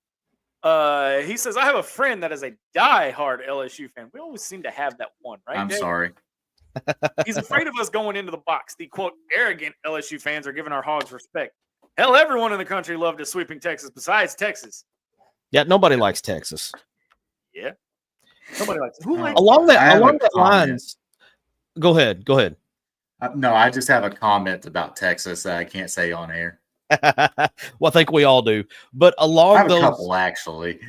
He says, I have a friend that is a diehard LSU fan. We always seem to have that one, right? I'm Dave? sorry. He's afraid of us going into the box. The, quote, arrogant LSU fans are giving our Hogs respect. Hell, everyone in the country loved us sweeping Texas besides Texas. Yeah, nobody likes Texas. Yeah. Nobody likes it. Who likes along that lines. Go ahead. No, I just have a comment about Texas that I can't say on air. Well, I think we all do. But I have a couple, actually.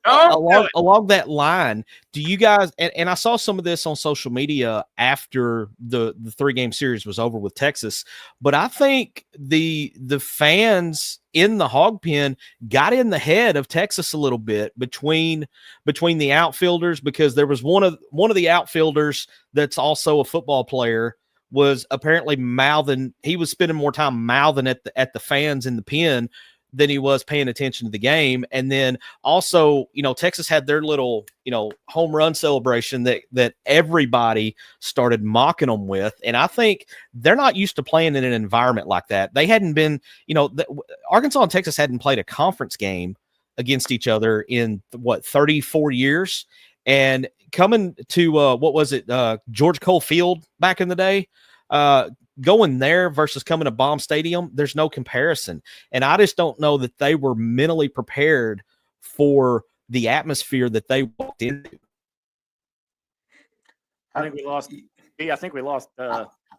along that line, do you guys and I saw some of this on social media after the 3-game series was over with Texas, but I think the fans in the Hog Pen got in the head of Texas a little bit between the outfielders, because there was one of the outfielders that's also a football player was apparently mouthing. He was spending more time mouthing at the fans in the pen than he was paying attention to the game. And then also, you know, Texas had their little, you know, home run celebration that everybody started mocking them with. And I think they're not used to playing in an environment like that. They hadn't been, you know, Arkansas and Texas hadn't played a conference game against each other in 34 years. And coming to what was it, George Cole Field back in the day, going there versus coming to Baum Stadium, there's no comparison. And I just don't know that they were mentally prepared for the atmosphere that they walked into. I think we lost. Yeah, I think we lost.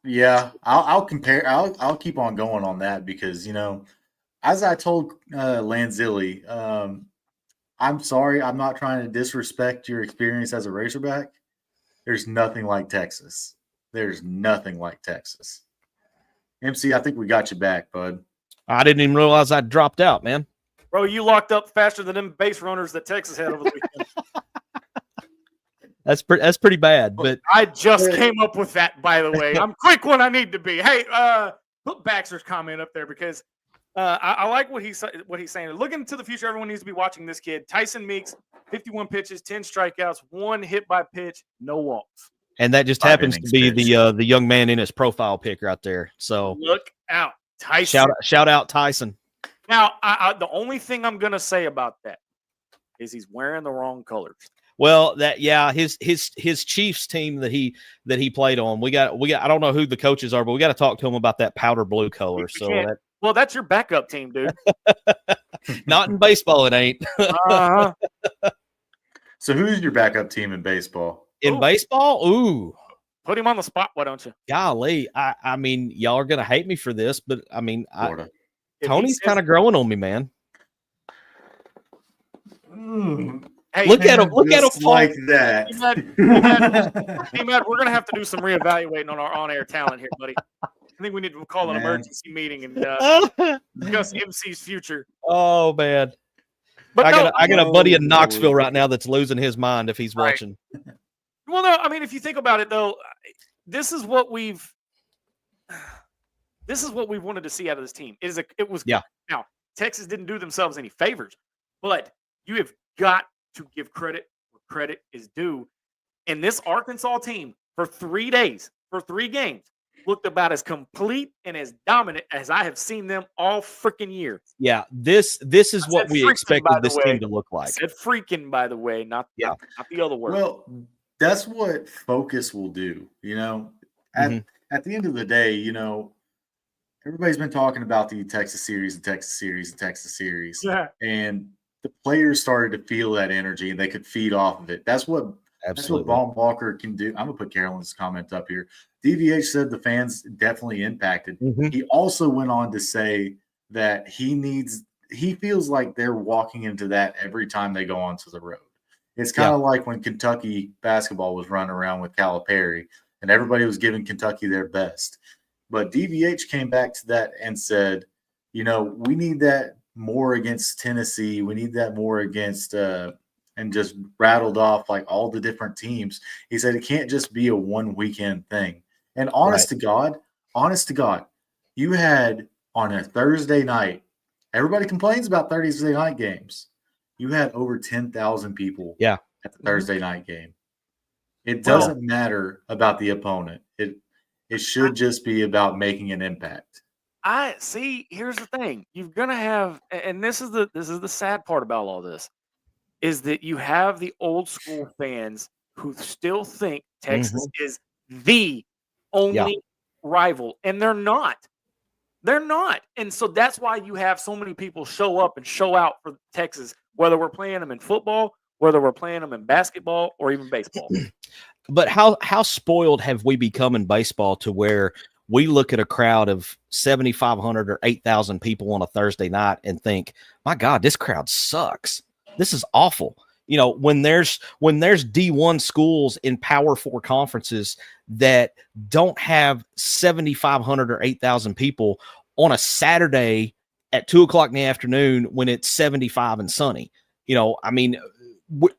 Yeah, I'll compare. I'll keep on going on that because, you know, as I told Lanzilli, I'm sorry, I'm not trying to disrespect your experience as a Razorback. There's nothing like Texas. There's nothing like Texas. MC, I think we got you back, bud. I didn't even realize I dropped out, man. Bro, you locked up faster than them base runners that Texas had over the weekend. That's pretty bad. But I just came up with that, by the way. I'm quick when I need to be. Hey, put Baxter's comment up there because I like what he's saying. Looking to the future, everyone needs to be watching this kid. Tyson Meeks, 51 pitches, 10 strikeouts, 1 hit by pitch, no walks. And that just happens to be the young man in his profile pic right there. So look out, Tyson. Shout out Tyson. Now, the only thing I'm gonna say about that is he's wearing the wrong colors. Well, his Chiefs team that he played on. We got. I don't know who the coaches are, but we got to talk to him about that powder blue color. Well, that's your backup team, dude. Not in baseball, it ain't. Uh-huh. So who's your backup team in baseball? Baseball? Ooh. Put him on the spot, why don't you? Golly. I mean, y'all are going to hate me for this, but I mean, Tony's kind of growing on me, man. Hey, look at him like that. Matt, we're going to have to do some reevaluating on our on-air talent here, buddy. I think we need to call an emergency meeting and discuss MC's future. Oh, man. But I got a buddy in Knoxville right now that's losing his mind if he's watching. Well, no, I mean, if you think about it, though, this is what we've wanted to see out of this team. Now, Texas didn't do themselves any favors, but you have got to give credit where credit is due. And this Arkansas team, for 3 days, for 3 games, looked about as complete and as dominant as I have seen them all freaking year. Yeah, this is what we expected this team to look like. I said freaking, by the way, not the other word. Well, that's what focus will do. You know, at the end of the day, you know, everybody's been talking about the Texas series, Yeah. And the players started to feel that energy and they could feed off of it. That's what Baumgartner can do. I'm going to put Carolyn's comment up here. DVH said the fans definitely impacted. He also went on to say that he feels like they're walking into that every time they go onto the road. It's kind of like when Kentucky basketball was running around with Calipari, and everybody was giving Kentucky their best. But DVH came back to that and said, we need that more against Tennessee. We need that more against and just rattled off like all the different teams. He said it can't just be a one weekend thing. And honest to God, you had on a Thursday night, everybody complains about Thursday night games. You had over 10,000 people at the Thursday night game. It doesn't matter about the opponent. It should just be about making an impact. I see. Here's the thing: you're gonna have, and this is the sad part about all this, is that you have the old school fans who still think Texas is the only rival, and they're not. They're not, and so that's why you have so many people show up and show out for Texas, whether we're playing them in football, whether we're playing them in basketball, or even baseball. But how spoiled have we become in baseball to where we look at a crowd of 7,500 or 8,000 people on a Thursday night and think, my God, this crowd sucks. This is awful. When there's D1 schools in Power 4 conferences that don't have 7,500 or 8,000 people on a Saturday at 2:00 in the afternoon when it's 75 and sunny.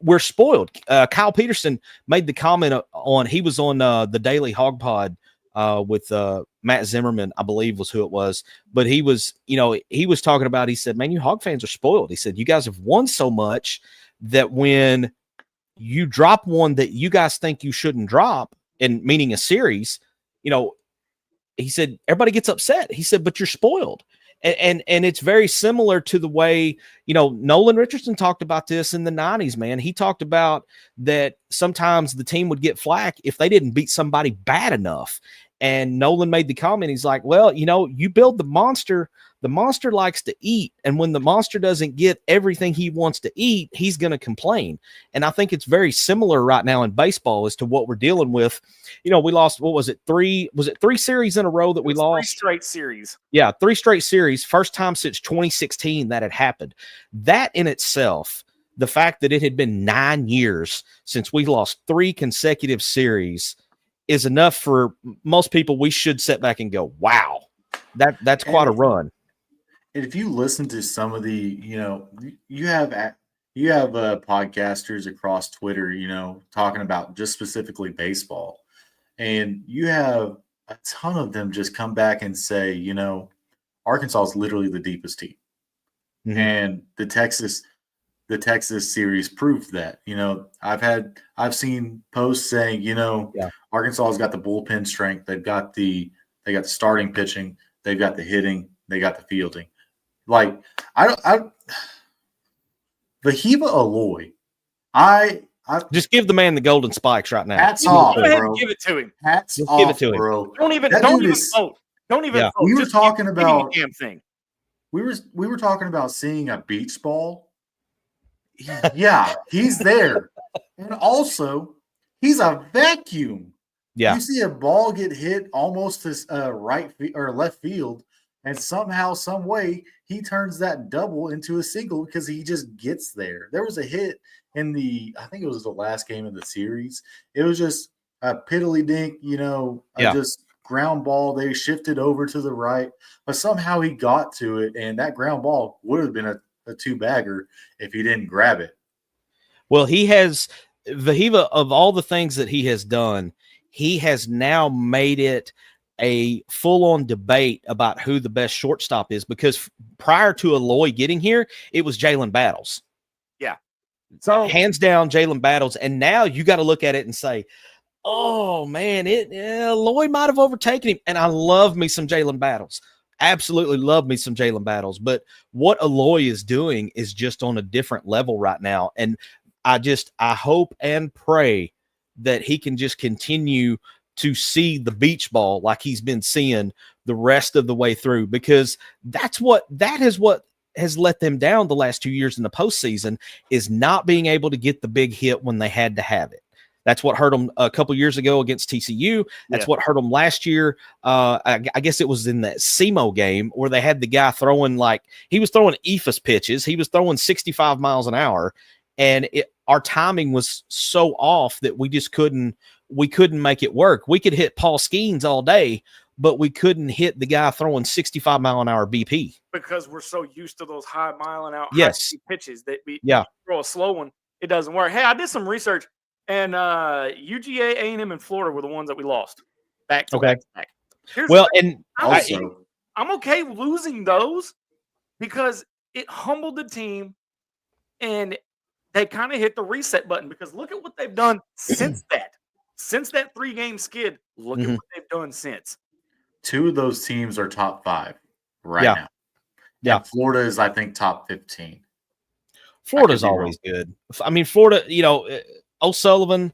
We're spoiled. Kyle Peterson made the comment he was on the Daily Hog Pod with Matt Zimmerman, I believe was who it was. But he was talking about, he said, man, you Hog fans are spoiled. He said, you guys have won so much that when you drop one that you guys think you shouldn't drop, and meaning a series, he said, everybody gets upset. He said, but you're spoiled. And it's very similar to the way, Nolan Richardson talked about this in the 90s, man. He talked about that sometimes the team would get flack if they didn't beat somebody bad enough. And Nolan made the comment, he's like, well, you build the monster likes to eat. And when the monster doesn't get everything he wants to eat, he's going to complain. And I think it's very similar right now in baseball as to what we're dealing with. We lost, what was it? Three series in a row that we lost? 3 straight series. Yeah. 3 straight series. First time since 2016 that had happened. That in itself, the fact that it had been 9 years since we lost 3 consecutive series is enough for most people. We should sit back and go, wow, that's quite a run. If you listen to some of the, you have podcasters across Twitter, talking about just specifically baseball, and you have a ton of them just come back and say, Arkansas is literally the deepest team, and the Texas series proved that. I've seen posts saying, Arkansas has got the bullpen strength, they got the starting pitching, they've got the hitting, they got the fielding. Like Vahiva Aloy, I just give the man the golden spikes right now. Hats off, bro. Give it to him. Hats just off, give it to him, bro. Don't even vote. Don't even vote. We were Just talking give about the damn thing. We were talking about seeing a beach ball. Yeah, he's there, and also he's a vacuum. Yeah, you see a ball get hit almost to right or left field, and somehow, some way, he turns that double into a single because he just gets there. There was a hit in I think it was the last game of the series. It was just a piddly dink, just ground ball. They shifted over to the right, but somehow he got to it, and that ground ball would have been a 2-bagger if he didn't grab it. Well, he has Vahiva, of all the things that he has done, he has now made it a full-on debate about who the best shortstop is, because prior to Aloy getting here, it was Jalen Battles. Yeah. So hands down, Jalen Battles. And now you got to look at it and say, oh man, Aloy might have overtaken him. And I love me some Jalen Battles. Absolutely love me some Jalen Battles. But what Aloy is doing is just on a different level right now. And I hope and pray that he can just continue to see the beach ball like he's been seeing the rest of the way through, because that is what has let them down the last 2 years in the postseason, is not being able to get the big hit when they had to have it. That's what hurt them a couple years ago against TCU. That's what hurt them last year. I guess it was in that SEMO game where they had the guy throwing he was throwing eephus pitches. He was throwing 65 miles an hour, and our timing was so off that we just couldn't make it work. We could hit Paul Skeens all day, but we couldn't hit the guy throwing 65 mile an hour BP because we're so used to those high mile an hour yes pitches that we throw a slow one. It doesn't work. Hey, I did some research, and UGA, A&M, and Florida were the ones that we lost back to back. I'm okay losing those because it humbled the team, and they kind of hit the reset button because look at what they've done since that. Since that 3-game skid, look at what they've done since. 2 of those teams are top 5 now. Yeah. And Florida is, I think, top 15. Florida's always good. I mean, Florida, O'Sullivan,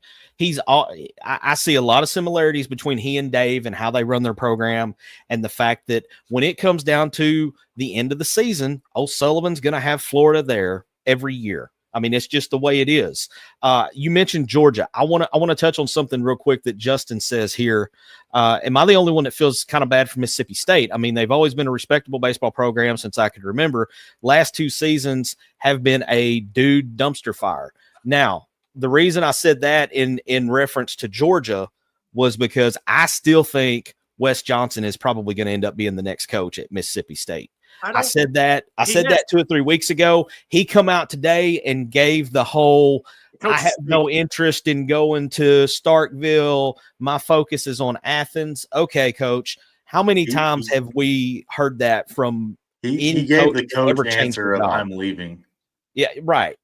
I see a lot of similarities between he and Dave and how they run their program, and the fact that when it comes down to the end of the season, O'Sullivan's going to have Florida there every year. I mean, it's just the way it is. You mentioned Georgia. I want to touch on something real quick that Justin says here. Am I the only one that feels kind of bad for Mississippi State? I mean, they've always been a respectable baseball program since I could remember. Last 2 seasons have been a dude dumpster fire. Now, the reason I said that in reference to Georgia was because I still think Wes Johnson is probably going to end up being the next coach at Mississippi State. I said that 2 or 3 weeks ago. He come out today and gave the whole I have no interest in going to Starkville. My focus is on Athens. Okay, coach. How many times have we heard that from he gave the coach answer of I'm leaving. Yeah, right.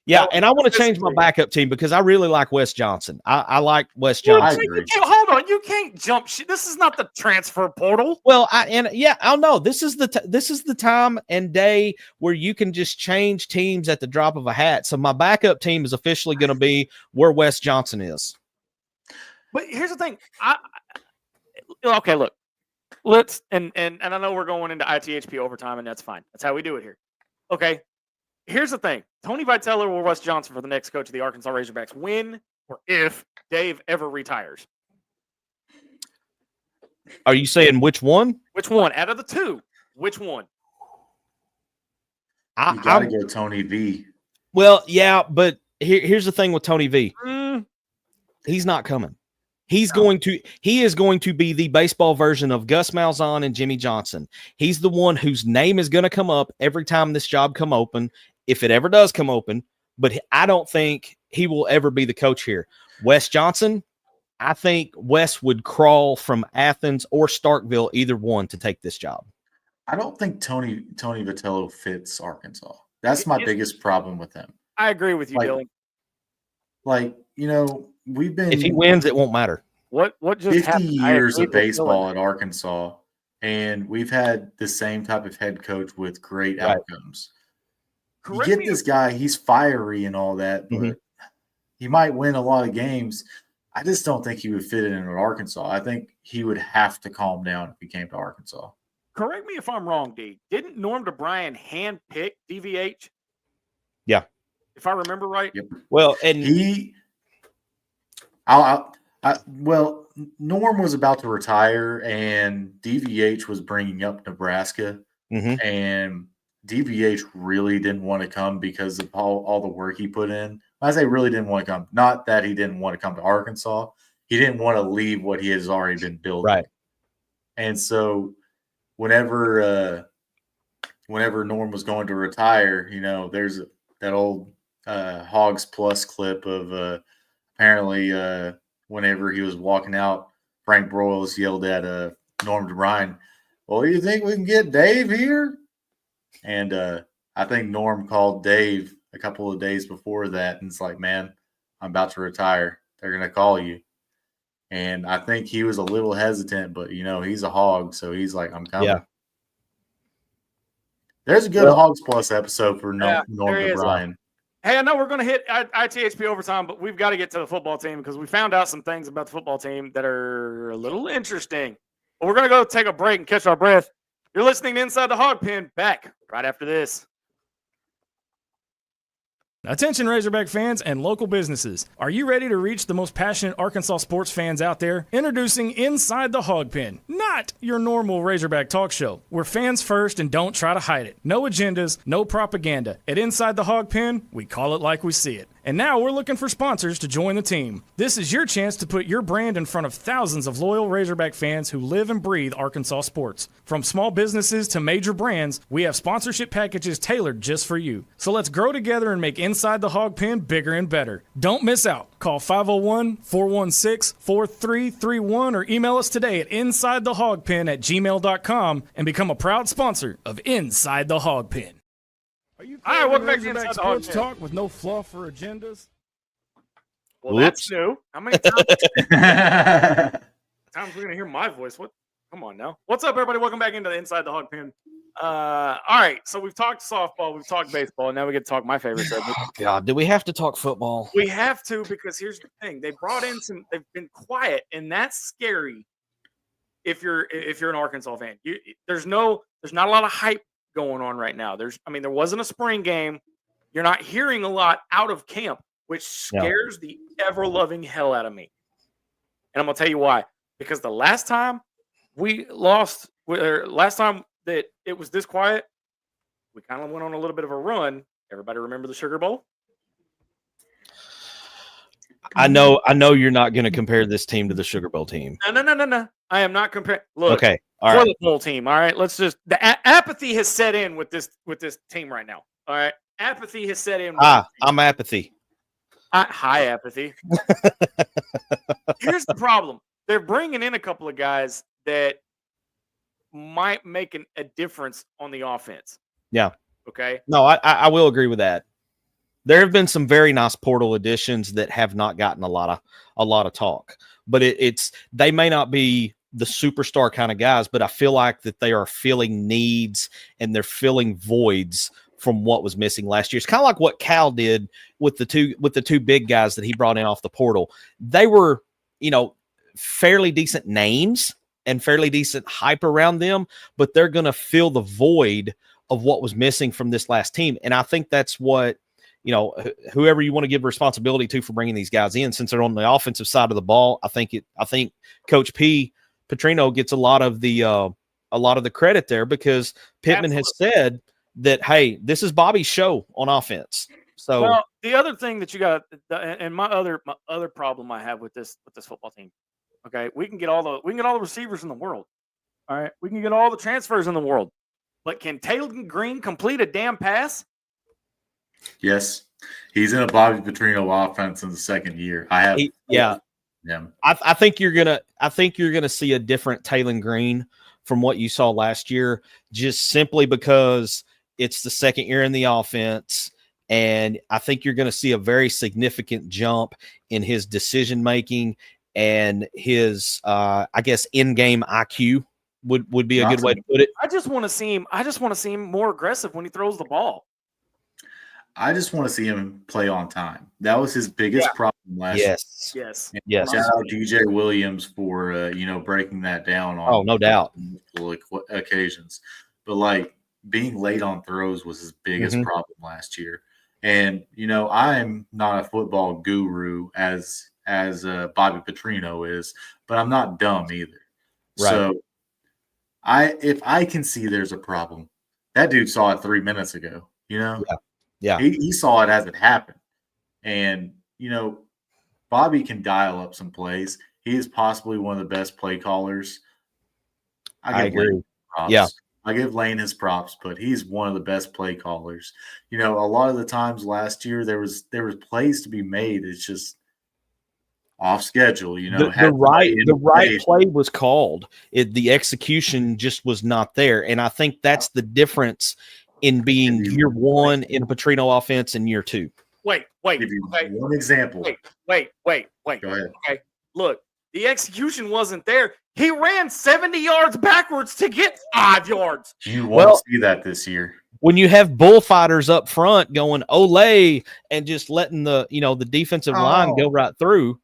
Yeah, and I want to change my backup team because I really like Wes Johnson. I like Wes Johnson. Hold on, you can't jump shit. This is not the transfer portal. Well, I know this is the time and day where you can just change teams at the drop of a hat. So my backup team is officially going to be where Wes Johnson is. But here's the thing. Okay, look. Let's and I know we're going into ITHP overtime, and that's fine. That's how we do it here. Okay. Here's the thing. Tony Vitello or Wes Johnson for the next coach of the Arkansas Razorbacks when or if Dave ever retires. Are you saying which one? Which one? Out of the 2, which one? You got to go Tony V. Well, yeah, but here's the thing with Tony V. He's not coming. He is going to be the baseball version of Gus Malzahn and Jimmy Johnson. He's the one whose name is going to come up every time this job come open, if it ever does come open. But I don't think he will ever be the coach here. Wes Johnson, I think Wes would crawl from Athens or Starkville, either one, to take this job. I don't think Tony Vitello fits Arkansas. That's my biggest problem with him. I agree with you, Dylan. We've been. If he wins, it won't matter. What just 50 years of baseball at Arkansas, and we've had the same type of head coach with great outcomes. You get this guy; he's fiery and all that, but he might win a lot of games. I just don't think he would fit in at Arkansas. I think he would have to calm down if he came to Arkansas. Correct me if I'm wrong, D. Didn't Norm DeBryan handpick DVH? Yeah, if I remember right. Yep. Well, and well, Norm was about to retire, and DVH was bringing up Nebraska, and DVH really didn't want to come because of all the work he put in. I say really didn't want to come. Not that he didn't want to come to Arkansas. He didn't want to leave what he has already been building. Right. And so whenever Norm was going to retire, there's that old Hogs Plus clip of apparently whenever he was walking out, Frank Broyles yelled at Norm DeBryan, "Well, you think we can get Dave here?" And I think Norm called Dave a couple of days before that, and it's like, "Man, I'm about to retire. They're going to call you." And I think he was a little hesitant, but, he's a hog, so he's like, "I'm coming." Yeah. There's a good Hogs Plus episode for Norm DeBryan. Hey, I know we're going to hit ITHP overtime, but we've got to get to the football team because we found out some things about the football team that are a little interesting. But we're going to go take a break and catch our breath. You're listening to Inside the Hawg Pen. Back right after this. Attention Razorback fans and local businesses. Are you ready to reach the most passionate Arkansas sports fans out there? Introducing Inside the Hawg Pen, not your normal Razorback talk show. We're fans first and don't try to hide it. No agendas, no propaganda. At Inside the Hawg Pen, we call it like we see it. And now we're looking for sponsors to join the team. This is your chance to put your brand in front of thousands of loyal Razorback fans who live and breathe Arkansas sports. From small businesses to major brands, we have sponsorship packages tailored just for you. So let's grow together and make Inside the Hawg Pen bigger and better. Don't miss out. Call 501-416-4331 or email us today at insidethehogpen@gmail.com and become a proud sponsor of Inside the Hawg Pen. All right, welcome back to Inside the Hawg Pen. Talk with no fluff or agendas. Well, that's new. How many times we're going to hear my voice? What? Come on now. What's up, everybody? Welcome back into the Inside the Hawg Pen. All right, so we've talked softball, we've talked baseball, and now we get to talk my favorite segment. Oh, God, do we have to talk football? We have to, because here's the thing: they've been quiet, and that's scary. If you're an Arkansas fan, there's not a lot of hype going on right now. There wasn't a spring game. You're not hearing a lot out of camp, which scares the ever-loving hell out of me. And I'm gonna tell you why. Because the last time we lost, last time that it was this quiet, we kind of went on a little bit of a run. Everybody remember the Sugar Bowl? I know you're not going to compare this team to the Sugar Bowl team. No. I am not comparing. Look, okay, all right. Bowl team. All right, let's just apathy has set in with this team right now. All right, apathy has set in. I'm apathy. Hi, apathy. Here's the problem: they're bringing in a couple of guys that might make a difference on the offense. Yeah. Okay. No, I will agree with that. There have been some very nice portal additions that have not gotten a lot of talk, but they may not be the superstar kind of guys, but I feel like that they are filling needs and they're filling voids from what was missing last year. It's kind of like what Cal did with the two big guys that he brought in off the portal. They were, fairly decent names and fairly decent hype around them, but they're going to fill the void of what was missing from this last team. And I think that's what, whoever you want to give responsibility to for bringing these guys in, since they're on the offensive side of the ball, I think Coach Petrino gets a lot of the credit there, because Pittman has said that, hey, this is Bobby's show on offense. So the other thing that you got, and my other problem I have with this football team, okay, we can get all the receivers in the world, all right, we can get all the transfers in the world, but can Taylor Green complete a damn pass? Yes, he's in a Bobby Petrino offense in the second year. I think you're gonna see a different Taylor Green from what you saw last year, just simply because it's the second year in the offense. And I think you're going to see a very significant jump in his decision making and his, in-game IQ would be a good way to put it. I just want to see him more aggressive when he throws the ball. I just want to see him play on time. That was his biggest problem last year. Yes. Shout out DJ Williams for breaking that down on no doubt occasions. But being late on throws was his biggest problem last year. And I'm not a football guru as Bobby Petrino is, but I'm not dumb either. Right. So if I can see there's a problem, that dude saw it 3 minutes ago. Yeah. He saw it as it happened. And Bobby can dial up some plays. He is possibly one of the best play callers. I agree. Yeah. I give Lane his props, but he's one of the best play callers. A lot of the times last year there was plays to be made. It's just off schedule. The right play was called. The execution just was not there, and I think that's the difference in being year one in a Petrino offense and year two. Wait. One example. Wait. Go ahead. Okay, look. The execution wasn't there. He ran 70 yards backwards to get 5 yards. You won't see that this year. When you have bullfighters up front going Olay and just letting the defensive line go right through,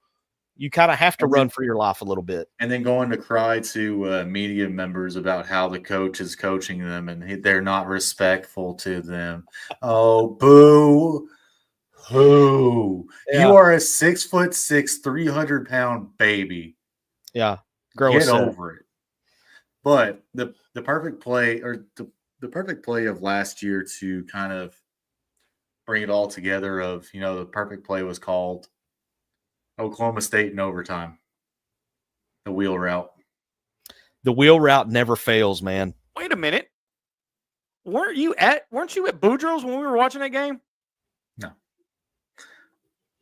you kind of have to run for your life a little bit. And then going to cry to media members about how the coach is coaching them and they're not respectful to them. Oh, boo. Who? Yeah. You are a 6'6", 300-pound baby. Yeah. Grow Get a set. over it. But the perfect play, or the perfect play of last year to kind of bring it all together of, the perfect play was called Oklahoma State in overtime. The wheel route. The wheel route never fails, man. Wait a minute. Weren't you at Boudreaux's when we were watching that game? No.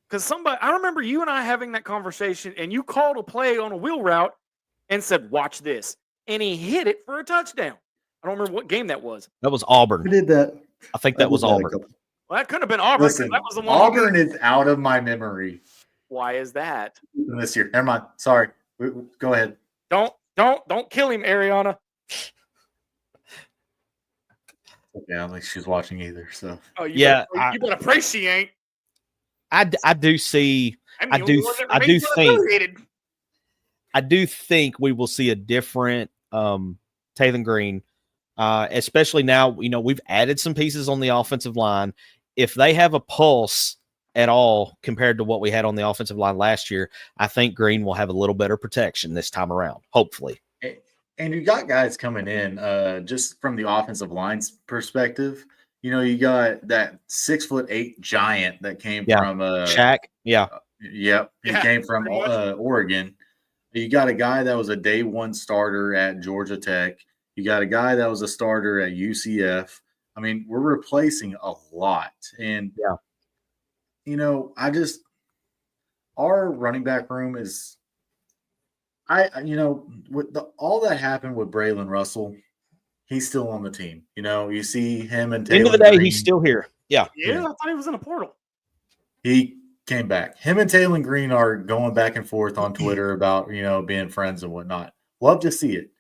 Because I remember you and I having that conversation, and you called a play on a wheel route and said, watch this. And he hit it for a touchdown. I don't remember what game that was. That was Auburn. Who did that? I think that was Auburn. Well, that could have been Auburn. Listen, that was the one Auburn is out of my memory. Why is that? This year. Never mind. Sorry. Go ahead. Don't kill him, Ariana. Yeah, I don't think she's watching either. So you better pray she ain't. I do see. I do think we will see a different Taylon Green, especially now. We've added some pieces on the offensive line. If they have a pulse at all compared to what we had on the offensive line last year, I think Green will have a little better protection this time around. Hopefully. And you got guys coming in just from the offensive line's perspective. You got that 6'8" giant that came from Shaq. Yeah. Yep. He came from Oregon. You got a guy that was a day one starter at Georgia Tech. You got a guy that was a starter at UCF. I mean, we're replacing a lot. And, our running back room is – with all that happened with Braylon Russell, he's still on the team. You see him and Taylor. End of the day, he's still here. Yeah. Yeah, I thought he was in a portal. He came back. Him and Taylor Green are going back and forth on Twitter about, being friends and whatnot. Love to see it.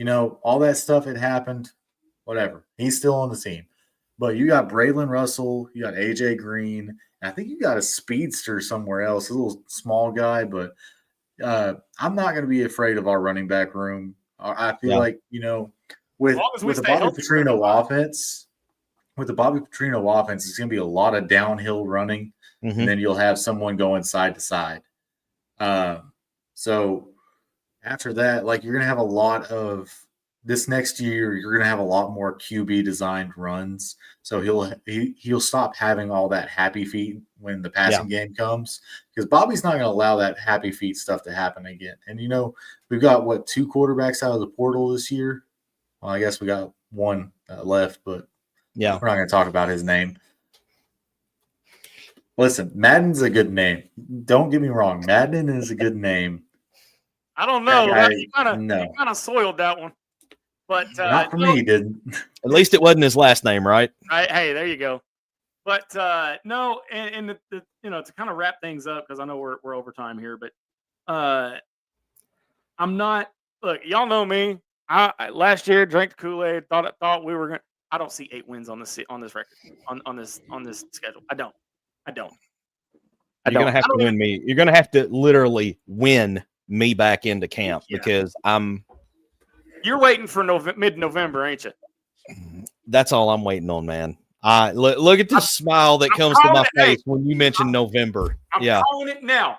All that stuff had happened, whatever. He's still on the team. But you got Braylon Russell, you got AJ Green. I think you got a speedster somewhere else, a little small guy, but I'm not going to be afraid of our running back room. I feel like, with the Bobby Petrino offense, it's going to be a lot of downhill running, and then you'll have someone going side to side. So after that, you're going to have a lot of this next year. You're going to have a lot more QB designed runs. So he'll stop having all that happy feet when the passing game comes, because Bobby's not going to allow that happy feet stuff to happen again. And we've got 2 quarterbacks out of the portal this year. Well, I guess we got one left, but we're not going to talk about his name. Listen, Madden's a good name. Don't get me wrong. Madden is a good name. I don't know. You kind of soiled that one. But not for me, he didn't. At least it wasn't his last name, right? Hey, there you go. But no, and the to kind of wrap things up, because I know we're over time here, but I'm not. Look, y'all know me. I last year drank the Kool-Aid. Thought we were going. I don't see 8 wins on this record on this schedule. I don't. You're gonna have to win me. You're gonna have to literally win me back into camp because I'm. You're waiting for mid-November, ain't you? That's all I'm waiting on, man. Look at the smile that comes to my face when you mention November. I'm calling it now.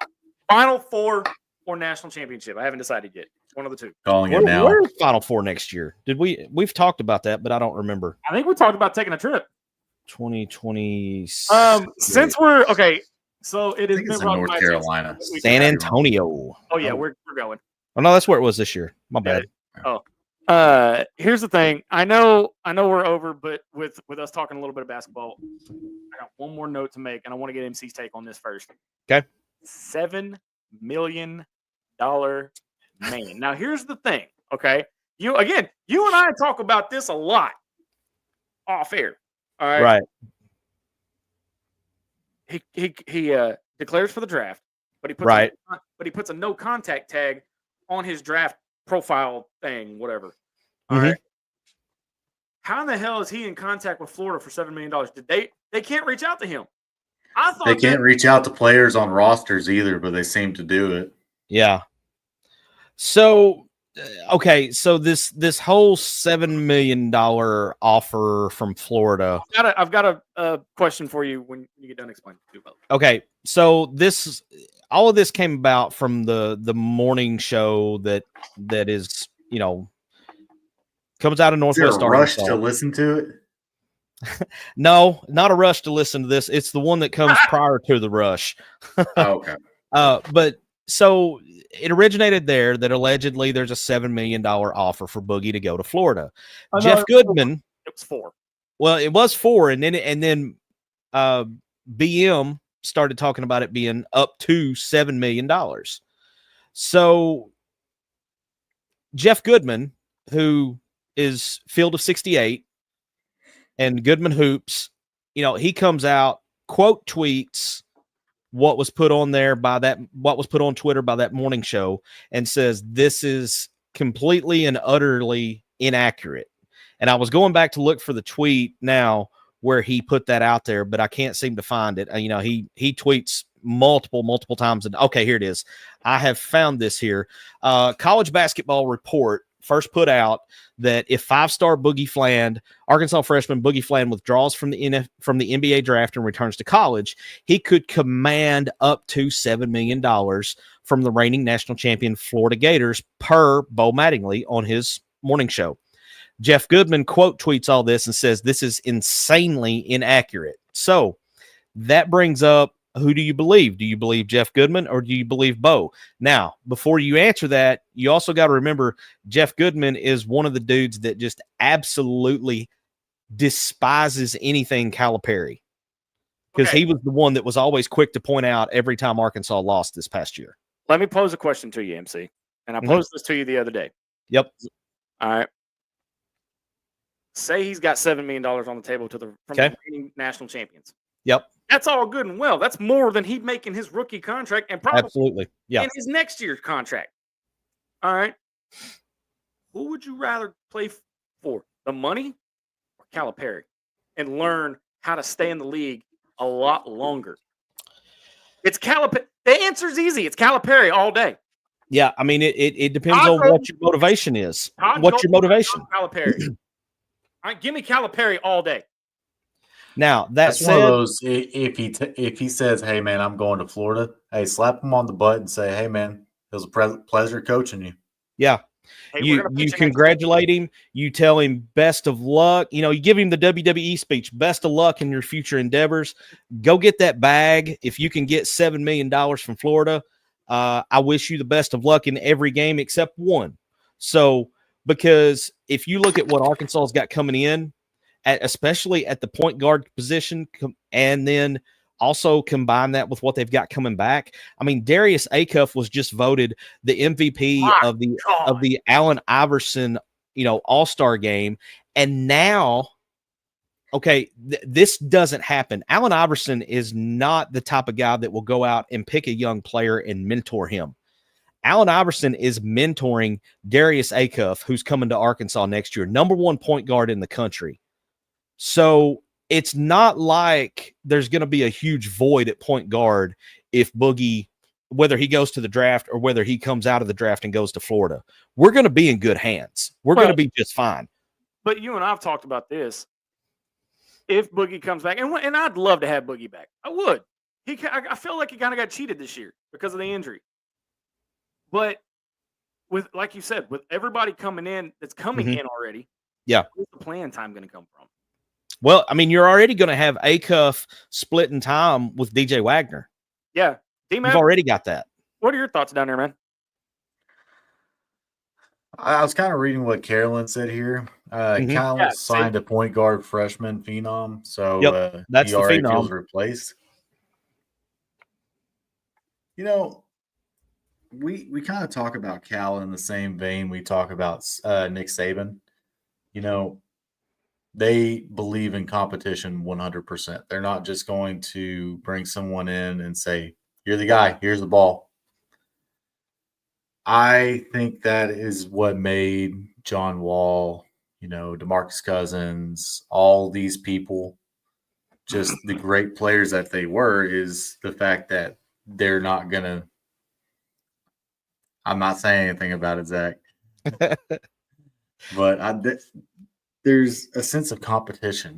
Final Four or national championship. I haven't decided yet. One of the two. Calling it now. Where's Final Four next year? We've talked about that, but I don't remember. I think we talked about taking a trip. 2020. Since we're okay, so it is in North Carolina, San Antonio. Oh yeah, we're going. Oh no, that's where it was this year. My bad. Oh. Here's the thing. I know we're over, but with us talking a little bit of basketball, I got one more note to make, and I want to get MC's take on this first. Okay. $7 million man. Now here's the thing. Okay. You and I talk about this a lot off air. All right. Right. He declares for the draft, but he puts a no contact tag on his draft profile thing, whatever. All right. How in the hell is he in contact with Florida for $7 million? They can't reach out to him. I thought they can't reach out to players on rosters either, but they seem to do it. Yeah. So okay, so this whole $7 million offer from Florida. I've got a question for you when you get done explaining. Okay, so all of this came about from the morning show that is, comes out of Northwest Is there a rush Arkansas. to listen to it? No, not a rush to listen to this. It's the one that comes prior to the rush. Okay. But so it originated there that allegedly there's a $7 million offer for Boogie to go to Florida. Jeff Goodman. It was 4. Well, it was 4, and then BM started talking about it being up to $7 million. So Jeff Goodman, who is Field of 68 and Goodman Hoops, he comes out, quote tweets what was put on Twitter by that morning show and says this is completely and utterly inaccurate. And I was going back to look for the tweet now where he put that out there, but I can't seem to find it. He tweets multiple times. And okay, here it is. I have found this here. College Basketball Report first put out that if 5-star Boogie Fland, Arkansas freshman Boogie Fland, withdraws from the NBA draft and returns to college, he could command up to $7 million from the reigning national champion Florida Gators, per Bo Mattingly on his morning show. Jeff Goodman quote tweets all this and says this is insanely inaccurate. So that brings up, who do you believe? Do you believe Jeff Goodman or do you believe Bo? Now, before you answer that, you also got to remember Jeff Goodman is one of the dudes that just absolutely despises anything Calipari, because he was the one that was always quick to point out every time Arkansas lost this past year. Let me pose a question to you, MC. And I posed this to you the other day. Yep. All right. Say he's got $7 million on the table from the reigning national champions. Yep. That's all good and well. That's more than he'd make in his rookie contract and probably in his next year's contract. All right. Who would you rather play for, the money or Calipari, and learn how to stay in the league a lot longer? It's Calipari. The answer's easy. It's Calipari all day. Yeah, I mean, it depends on what your motivation is. What's your motivation? Calipari. All right, give me Calipari all day. Now that's one of those. If he says, "Hey man, I'm going to Florida," hey, slap him on the butt and say, "Hey man, it was a pleasure coaching you." Yeah, hey, you congratulate him. You tell him best of luck. You give him the WWE speech. Best of luck in your future endeavors. Go get that bag. If you can get $7 million from Florida, I wish you the best of luck in every game except one. So, because if you look at what Arkansas's got coming in, especially at the point guard position, and then also combine that with what they've got coming back. I mean, Darius Acuff was just voted the MVP of the Allen Iverson, All-Star game. And now, this doesn't happen. Allen Iverson is not the type of guy that will go out and pick a young player and mentor him. Allen Iverson is mentoring Darius Acuff, who's coming to Arkansas next year, number 1 point guard in the country. So it's not like there's going to be a huge void at point guard if Boogie, whether he goes to the draft or whether he comes out of the draft and goes to Florida. We're going to be in good hands. We're going to be just fine. But you and I have talked about this. If Boogie comes back, and I'd love to have Boogie back. I would. I feel like he kind of got cheated this year because of the injury. But with, like you said, with everybody coming in that's coming in already, where's the playing time going to come from? Well, I mean, you're already going to have Acuff splitting time with DJ Wagner. Yeah. You've already got that. What are your thoughts down there, man? I was kind of reading what Carolyn said here. Kyle signed a point guard freshman phenom, so that's he already the phenom. feels replaced. We kind of talk about Cal in the same vein we talk about Nick Saban. They believe in competition 100%. They're not just going to bring someone in and say, "You're the guy, here's the ball." I think that is what made John Wall, DeMarcus Cousins, all these people, just the great players that they were, is the fact that they're not going to – I'm not saying anything about it, Zach. But there's a sense of competition.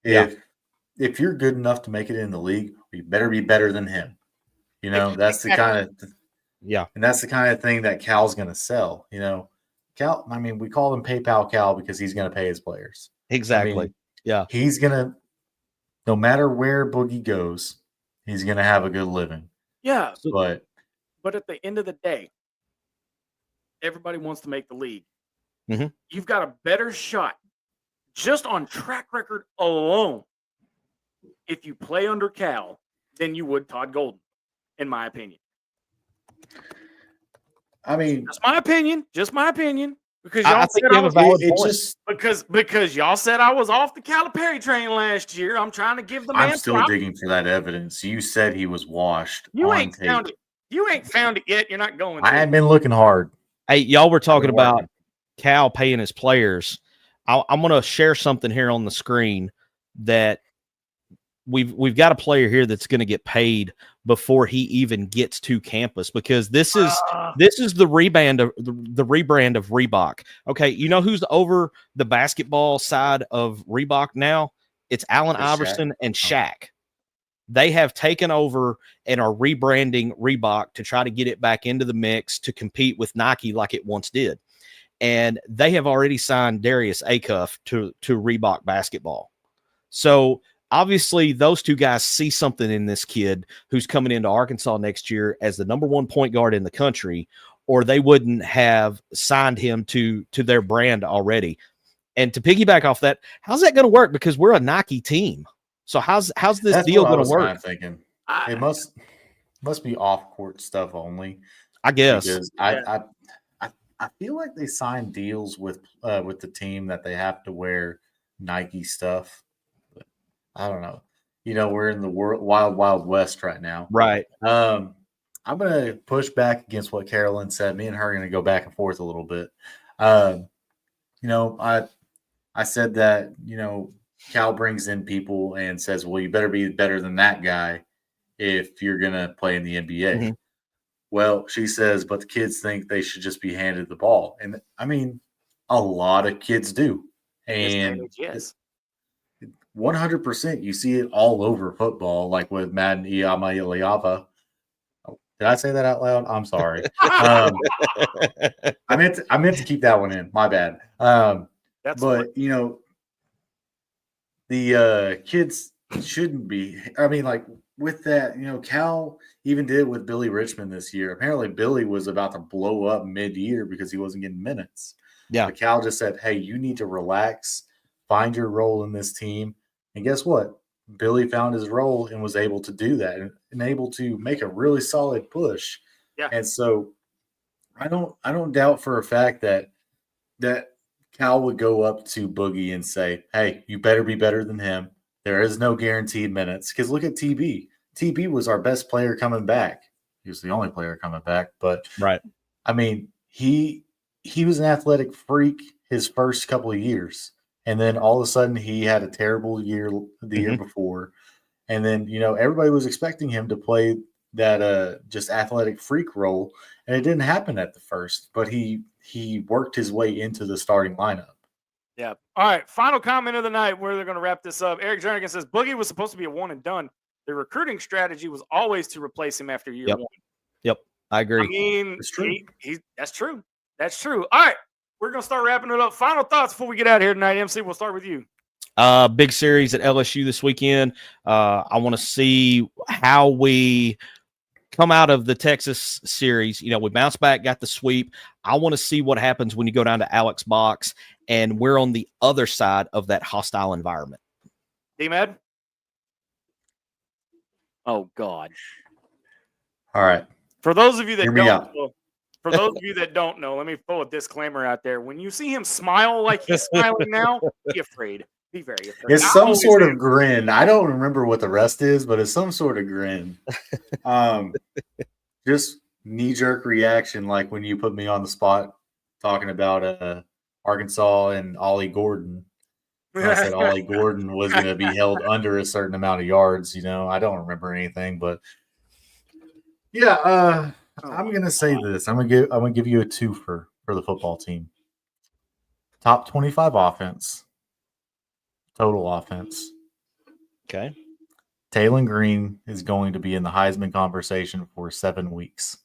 If you're good enough to make it in the league, you better be better than him. That's the kind of and that's the kind of thing that Cal's going to sell. Cal. I mean, we call him PayPal Cal because he's going to pay his players. Exactly. He's going to, no matter where Boogie goes, he's going to have a good living. Yeah, but at the end of the day, everybody wants to make the league. Mm-hmm. You've got a better shot just on track record alone if you play under Cal than you would Todd Golden, in my opinion. I mean, just my opinion. Because I think you have a valid point. Because y'all said I was off the Calipari train last year. I'm trying to give the man. I'm still digging for that evidence. You said he was washed. You ain't found it. You ain't found it yet. You're not going to. I have been looking hard. Hey, y'all were talking about Cal paying his players. I'm going to share something here on the screen that we've got a player here that's going to get paid before he even gets to campus, because this is the rebrand of Reebok. Okay, you know who's over the basketball side of Reebok now? It's Allen Iverson and Shaq. They have taken over and are rebranding Reebok to try to get it back into the mix to compete with Nike like it once did. And they have already signed Darius Acuff to Reebok basketball. So obviously those two guys see something in this kid who's coming into Arkansas next year as the number one point guard in the country, or they wouldn't have signed him to their brand already. And to piggyback off that, how's that going to work? Because we're a Nike team. So how's this deal going to work? Kind of thinking. It must be off court stuff only, I guess. Because I feel like they signed deals with the team that they have to wear Nike stuff. But I don't know. We're in the wild west right now. Right. I'm gonna push back against what Carolyn said. Me and her are gonna go back and forth a little bit. I said that Cal brings in people and says, well, you better be better than that guy if you're going to play in the NBA. Mm-hmm. Well, she says, but the kids think they should just be handed the ball. And I mean, a lot of kids do. And yes, 100%, you see it all over football, like with Madden Iamaleava. Oh, did I say that out loud? I'm sorry. I meant to keep that one in. My bad. The kids shouldn't be. I mean, like with that, Cal even did it with Billy Richmond this year. Apparently, Billy was about to blow up mid-year because he wasn't getting minutes. Yeah. But Cal just said, hey, you need to relax, find your role in this team. And guess what? Billy found his role and was able to do that and able to make a really solid push. Yeah. And so I don't doubt for a fact that Cal would go up to Boogie and say, hey, you better be better than him. There is no guaranteed minutes. Because look at TB. TB was our best player coming back. He was the only player coming back. But, right. I mean, he was an athletic freak his first couple of years. And then all of a sudden he had a terrible year the year before. And then, everybody was expecting him to play that just athletic freak role. And it didn't happen at the first. But he worked his way into the starting lineup. Yeah. All right. Final comment of the night where they're going to wrap this up. Eric Jernigan says Boogie was supposed to be a one and done. The recruiting strategy was always to replace him after year one. Yep. I agree. I mean, that's true. That's true. That's true. All right. We're going to start wrapping it up. Final thoughts before we get out of here tonight. MC, we'll start with you. Big series at LSU this weekend. I want to see how we come out of the Texas series. We bounced back, got the sweep. I want to see what happens when you go down to Alex Box and we're on the other side of that hostile environment. D-Med? Oh, God. All right. For those of you that don't know, let me throw a disclaimer out there. When you see him smile like he's smiling now, be afraid. Be very afraid. It's some sort of grin. I don't remember what the rest is, but it's some sort of grin. Just knee-jerk reaction, like when you put me on the spot talking about Arkansas and Ollie Gordon. I said Ollie Gordon was going to be held under a certain amount of yards. I don't remember anything, but yeah, I'm going to say this. I'm going to give you a twofer for for the football team. Top 25 offense. Total offense. Okay. Taylon Green is going to be in the Heisman conversation for 7 weeks.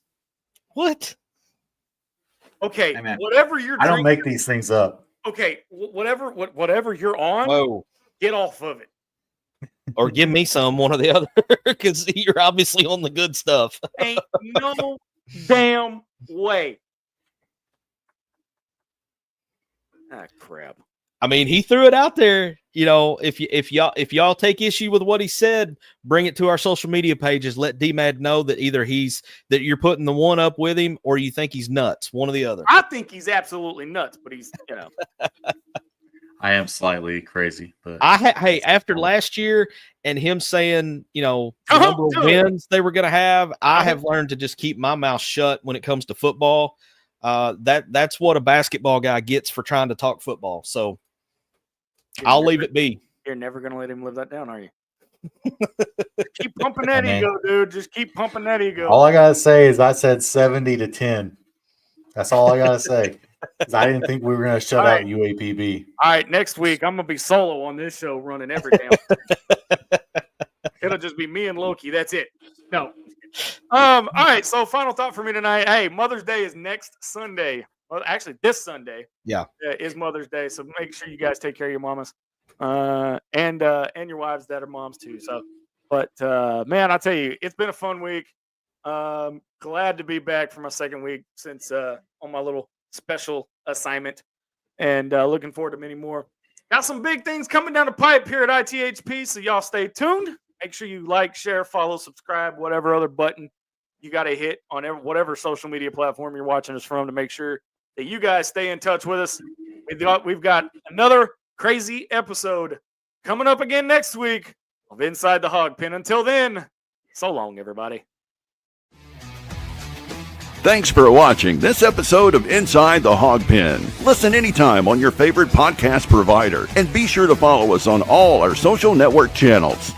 What? Okay, Hey, man, whatever you're I don't drinking, make these things up. okay, whatever you're on, Whoa. get off of it. Or give me some, one or the other, because you're obviously on the good stuff. Ain't no damn way. Ah, crap. I mean, he threw it out there. You know, if y'all take issue with what he said, bring it to our social media pages. Let D-Mad know that either that you're putting the one up with him, or you think he's nuts. One or the other. I think he's absolutely nuts, but he's, you know. I am slightly crazy, but Hey, after last year and him saying, you know, the number of wins they were going to have, I have learned to just keep my mouth shut when it comes to football. That's what a basketball guy gets for trying to talk football. So I'll leave it be. You're never going to let him live that down, are you? Keep pumping that ego, dude. Just keep pumping that ego. All I got to say is I said 70-10. That's all I got to say. I didn't think we were going to shut out UAPB. All right, next week I'm going to be solo on this show running every damn. It'll just be me and Loki. That's it. No. All right, so final thought for me tonight. Hey, Mother's Day is next Sunday. Well, actually, this Sunday. Yeah. Is Mother's Day, so make sure you guys take care of your mamas and your wives that are moms too. So, but man, I tell you, it's been a fun week. Glad to be back for my second week since on my little special assignment, and looking forward to many more. Got some big things coming down the pipe here at ITHP, so y'all stay tuned. Make sure you like, share, follow, subscribe, whatever other button you got to hit on whatever social media platform you're watching us from to make sure that you guys stay in touch with us. We've got another crazy episode coming up again next week of Inside the Hawg Pen. Until then, so long, everybody. Thanks for watching this episode of Inside the Hawg Pen. Listen anytime on your favorite podcast provider, and be sure to follow us on all our social network channels.